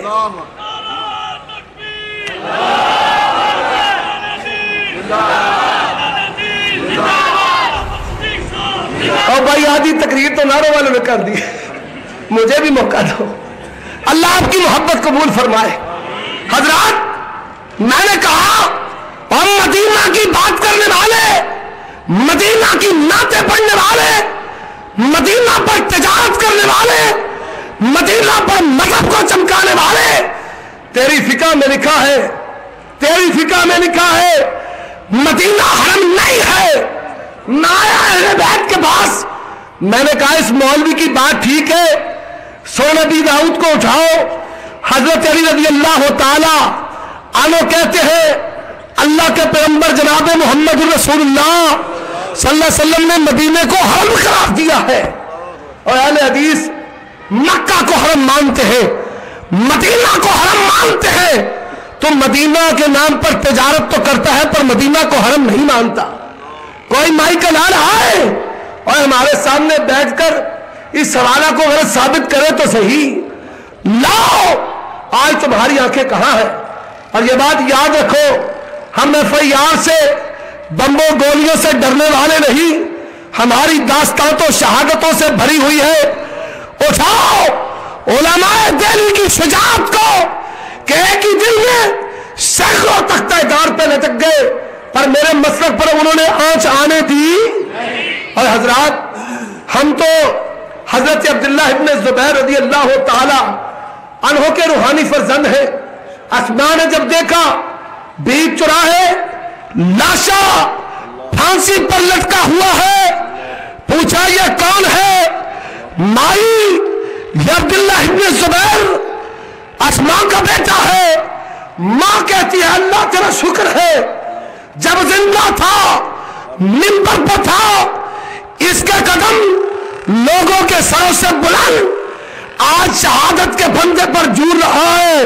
اور بھائی آدھی تقریر تو ناروں والوں نے کر دی، مجھے بھی موقع دو. اللہ آپ کی محبت قبول فرمائے. حضرات میں نے کہا اور مدینہ کی بات کرنے والے، مدینہ کی نعتیں پڑھنے والے، مدینہ پر تجارت کرنے والے، مدینہ پر مذہب کو چمکانے والے، تیری فقہ میں لکھا ہے، تیری فقہ میں لکھا ہے مدینہ حرم نہیں ہے. میں آیا اہل بیت کے پاس، میں نے کہا اس مولوی کی بات ٹھیک ہے، سو نبی داؤد کو اٹھاؤ. حضرت علی رضی اللہ تعالی عنہ کہتے ہیں اللہ کے پیغمبر جناب محمد رسول اللہ صلی اللہ علیہ وسلم نے مدینے کو حرم قرار دیا ہے. اور اہل حدیث مکہ کو حرم مانتے ہیں، مدینہ کو حرم مانتے ہیں. تو مدینہ کے نام پر تجارت تو کرتا ہے پر مدینہ کو حرم نہیں مانتا. کوئی مائی کا لال آئے اور ہمارے سامنے بیٹھ کر اس حوالہ کو غلط ثابت کرے تو صحیح. لاؤ آج تمہاری آنکھیں کہاں ہیں. اور یہ بات یاد رکھو، ہم FIR سے بمبوں گولیوں سے ڈرنے والے نہیں، ہماری داستان تو شہادتوں سے بھری ہوئی ہے. اٹھاؤ علماء دہلی کی شجاعت کو کہ ایک ہی دل میں سینکڑوں تختہ دار پہ لٹک گئے پر میرے مسلک پر انہوں نے آنچ آنے دی. اور حضرات ہم تو حضرت عبداللہ ابن زبیر رضی اللہ تعالی عنہ کے روحانی فرزند ہیں. اسماء نے جب دیکھا بیچ چراہے لاشا پھانسی پر لٹکا ہوا ہے. پوچھا یہ کون ہے؟ مائی یہ عبداللہ ابن زبیر اسماء کا بیٹا ہے. ماں کہتی ہے اللہ تیرا شکر ہے جب زندہ تھا منبر پر تھا اس کے قدم لوگوں کے سروں سے بلند، آج شہادت کے بندے پر جھول رہا ہے،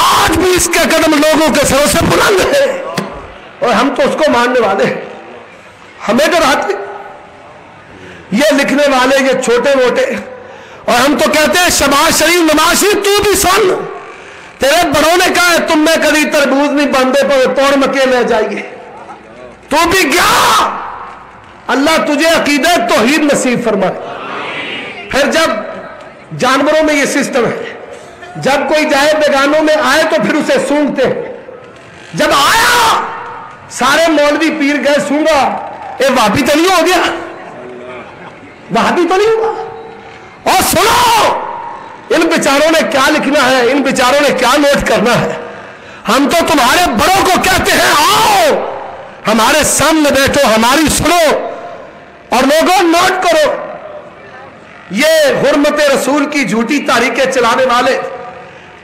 آج بھی اس کے قدم لوگوں کے سروں سے بلند ہے. اور ہم تو اس کو ماننے والے ہیں. ہمیں تو رات یہ لکھنے والے یہ چھوٹے موٹے، اور ہم تو کہتے ہیں شباز شریف نواز شریف تو بھی سن، تیرے بڑوں نے کہا ہے تم میں کبھی تربوز نہیں باندھے پر توڑ مکے لے جائیے. تو بھی گیا، اللہ تجھے عقیدہ توحید نصیب فرمائے. پھر جب جانوروں میں یہ سسٹم ہے، جب کوئی جائے بیگانوں میں آئے تو پھر اسے سونگتے ہیں. جب آیا سارے مولوی پیر گئے سونگا، اے وہابی تو نہیں ہو گیا، وہابی تو نہیں ہوا. اور سنو ان بیچاروں نے کیا لکھنا ہے، ان بیچاروں نے کیا نوٹ کرنا ہے. ہم تو تمہارے بڑوں کو کہتے ہیں آؤ ہمارے سامنے بیٹھو، ہماری سنو. اور لوگوں نوٹ کرو، یہ حرمت رسول کی جھوٹی تاریخیں چلانے والے،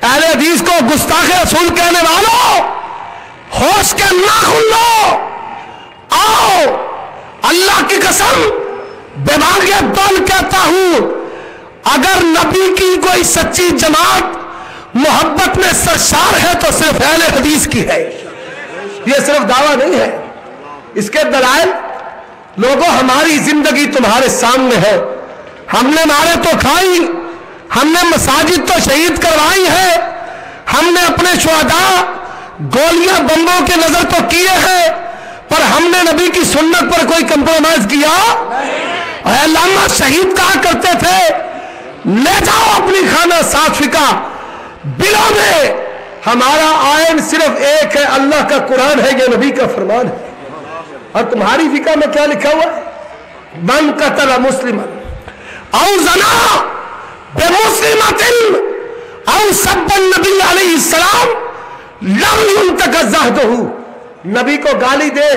اہل حدیث کو گستاخ رسول کہنے والوں، ہوش کے ناخن لو. آؤ اللہ کی قسم بیماریاں بول کہتا ہوں، اگر نبی کی کوئی سچی جماعت محبت میں سرشار ہے تو صرف اہل حدیث کی ہے. یہ صرف دعویٰ نہیں ہے، اس کے دلائل لوگوں ہماری زندگی تمہارے سامنے ہے. ہم نے نعرے تو کھائی، ہم نے مساجد تو شہید کروائی ہے، ہم نے اپنے شہداء گولیاں بمبوں کے نظر تو کیے ہیں، پر ہم نے نبی کی سنت پر کوئی کمپرومائز کیا؟ علامہ شہید کہا کرتے تھے لے جاؤ اپنی خانہ سات فقہ بلوں میں، ہمارا آئین صرف ایک ہے، اللہ کا قرآن ہے، یہ نبی کا فرمان ہے. اور تمہاری فقہ میں کیا لکھا ہوا ہے؟ من قتل مسلما او زنا بمسلمۃ او سب النبی علیہ السلام لم ينتقض عہدہ. نبی کو گالی دے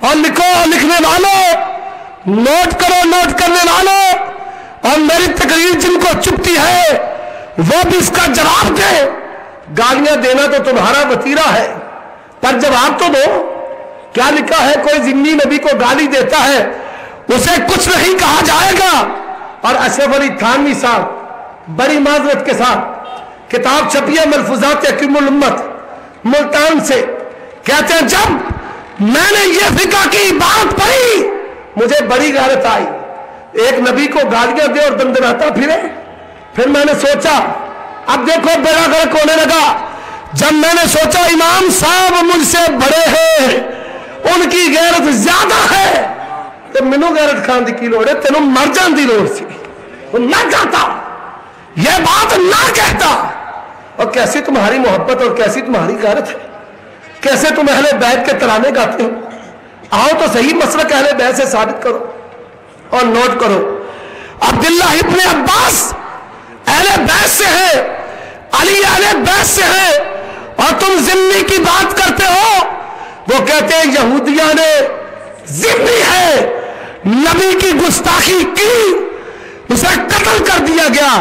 اور لکھو، لکھنے والوں نوٹ کرو، نوٹ کرنے والوں، اور میری تقریر جن کو چپتی ہے وہ بھی اس کا جواب دے. گالیاں دینا تو تمہارا وتیرہ ہے، پر جواب تو دو. کیا لکھا ہے؟ کوئی ذمی نبی کو گالی دیتا ہے اسے کچھ نہیں کہا جائے گا. اور اشرف علی تھانوی صاحب بڑی معذرت کے ساتھ کتاب چھپی ہے ملفوظات حکیم الامت ملتان سے، کہتے ہیں جب میں نے یہ فقہ کی بات پڑھی مجھے بڑی غیرت آئی. ایک نبی کو گالیاں دے اور دندناتا پھرے. پھر میں نے سوچا، اب دیکھو بیڑا غرق ہونے لگا. جب میں نے سوچا امام صاحب مجھ سے بڑے ہیں، ان کی غیرت زیادہ ہے، تو مینوں غیرت کھان دی کی لوڑ ہے، تینوں مر جان دی لوڑ سی. وہ نہ چاہتا، یہ بات نہ کہتا. اور کیسی تمہاری محبت اور کیسی تمہاری غیرت ہے، کیسے تم اہل بیت کے ترانے گاتے ہو. آؤ تو صحیح مسلک اہل بیت سے ثابت کرو. اور نوٹ کرو، عبداللہ ابن عباس اہل بیت سے ہے، علی اہل بیت سے ہے، اور تم ذمی کی بات کرتے ہو. وہ کہتے ہیں یہودیاں نے ذمی ہے، نبی کی گستاخی کی، اسے قتل کر دیا گیا.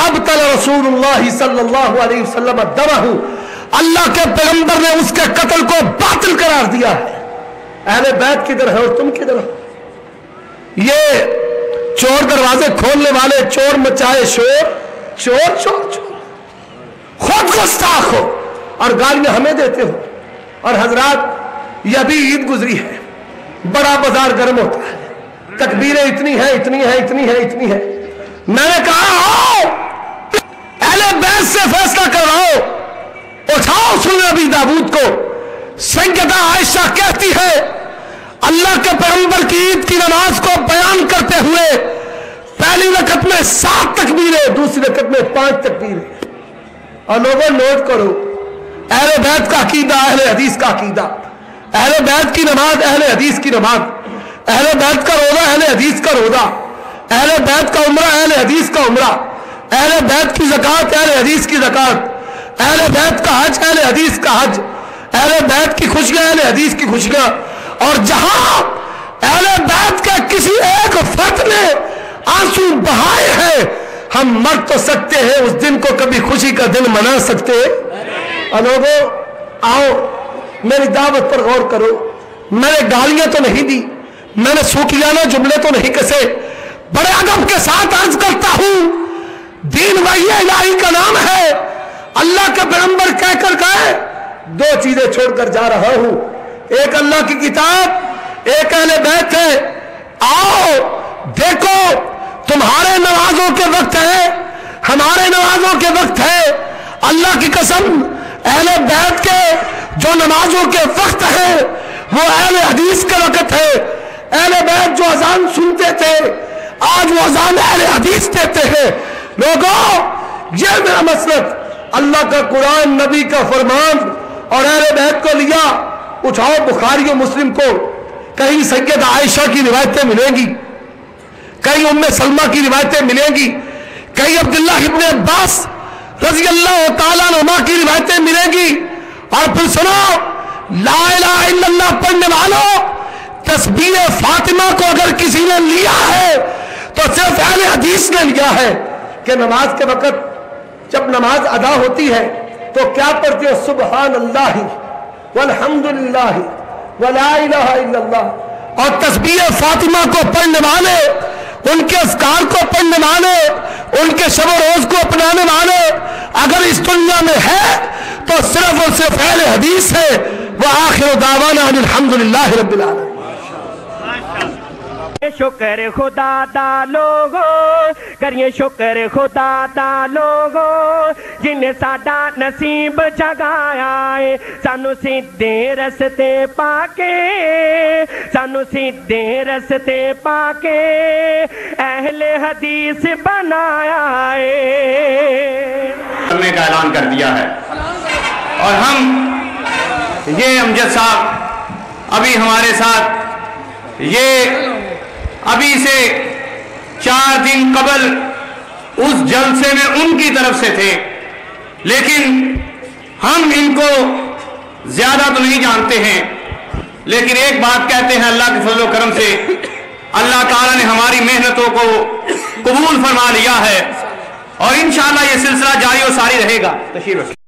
اب تل رسول اللہ صلی اللہ علیہ وسلم دمہ، اللہ کے پیغمبر نے اس کے قتل کو باطل قرار دیا ہے. اہل بیت کدھر ہے اور تم کدھر ہو؟ یہ چور دروازے کھولنے والے، چور مچائے شور، چور چور چور، خود گستاخ ہو اور گالیاں ہمیں دیتے ہو. اور حضرات یہ ابھی عید گزری ہے، بڑا بازار گرم ہوتا ہے، تکبیریں اتنی ہیں اتنی ہیں اتنی ہیں اتنی ہیں. میں نے کہا آؤ اہل بیت سے فیصلہ کرواؤ، اٹھاؤ سنن ابی داؤد کو. سیدہ عائشہ کہتی ہے اللہ کے پیغمبر کی عید کی نماز کو بیان کرتے ہوئے پہلی رکعت میں 7 تکبیریں، دوسری رکعت میں 5 تکبیریں. اور لوگوں نوٹ کرو، اہل بیت کا عقیدہ اہل حدیث کا عقیدہ، اہل بیت کی نماز اہل حدیث کی نماز، اہل بیت کا روزہ اہل حدیث کا روزہ، اہل بیت کا عمرہ اہل حدیث کا عمرہ، اہل بیت کی زکوٰۃ اہل حدیث کی زکوٰۃ، اہل بیت کا حج اہل حدیث کا حج، اہل بیت کی خوشیاں، اہل حدیث کی خوشیاں، اور جہاں اہل بیت کا کسی ایک فرد نے آنسو بہائے ہیں، ہم مر تو سکتے ہیں، اس دن کو کبھی خوشی کا دن منا سکتے ہیں؟ لوگوں آؤ میری دعوت پر غور کرو، میں نے گالیاں تو نہیں دی، میں نے سوکیانہ جملے تو نہیں کسے، بڑے ادب کے ساتھ عرض کرتا ہوں دین وحی الہی کا نام ہے، اللہ کے پیغمبر کہہ کر گئے، دو چیزیں چھوڑ کر جا رہا ہوں، ایک اللہ کی کتاب، ایک اہل بیت ہے۔ آؤ دیکھو تمہارے نمازوں کے وقت ہے، ہمارے نمازوں کے وقت ہے، اللہ کی قسم اہل بیت کے جو نمازوں کے وقت ہے وہ اہل حدیث کا وقت ہے۔ اہل بیت جو اذان سنتے تھے آج وہ اذان اہل حدیث دیتے ہیں۔ لوگوں یہ میرا مسلک، اللہ کا قرآن، نبی کا فرمان اور اہل بیت کو لیا، اٹھاؤ بخاری و مسلم کو، کہیں سیدہ عائشہ کی روایتیں ملیں گی، کہیں ام سلمہ کی روایتیں ملیں گی، کہیں عبداللہ ابن عباس رضی اللہ تعالیٰ عنہما کی روایتیں ملیں گی، اور پھر سنو لا الہ الا اللہ پڑھنے والوں، تسبیح فاطمہ کو اگر کسی نے لیا ہے تو صرف اہل حدیث نے لیا ہے کہ نماز کے وقت جب نماز ادا ہوتی ہے تو کیا پڑھتے ہو؟ سبحان اللہ والحمدللہ ولا الہ الا اللہ۔ اور تسبیح فاطمہ کو پڑھنے والے، ان کے اذکار کو پڑھنے والے، ان کے شب و روز کو اپنانے والے اگر اس دنیا میں ہے تو صرف اور صرف اہل حدیث ہے۔ وآخر دعوانا ان الحمدللہ رب العالمین۔ شکر خدا دا لوگو، کریے شکر خدا دا لوگو، جن ساڈا نصیب جگایا ہے، سانو سیدھے رستے پا کے، سانو سیدھے رستے پا کے اہل حدیث بنایا ہے۔ کرنے کا اعلان کر دیا ہے، اور ہم یہ امجد صاحب ابھی ہمارے ساتھ، یہ ابھی سے 4 دن قبل اس جلسے میں ان کی طرف سے تھے، لیکن ہم ان کو زیادہ تو نہیں جانتے ہیں، لیکن ایک بات کہتے ہیں اللہ کے فضل و کرم سے اللہ تعالیٰ نے ہماری محنتوں کو قبول فرما لیا ہے، اور انشاءاللہ یہ سلسلہ جاری و ساری رہے گا۔ تشریف رکھیں۔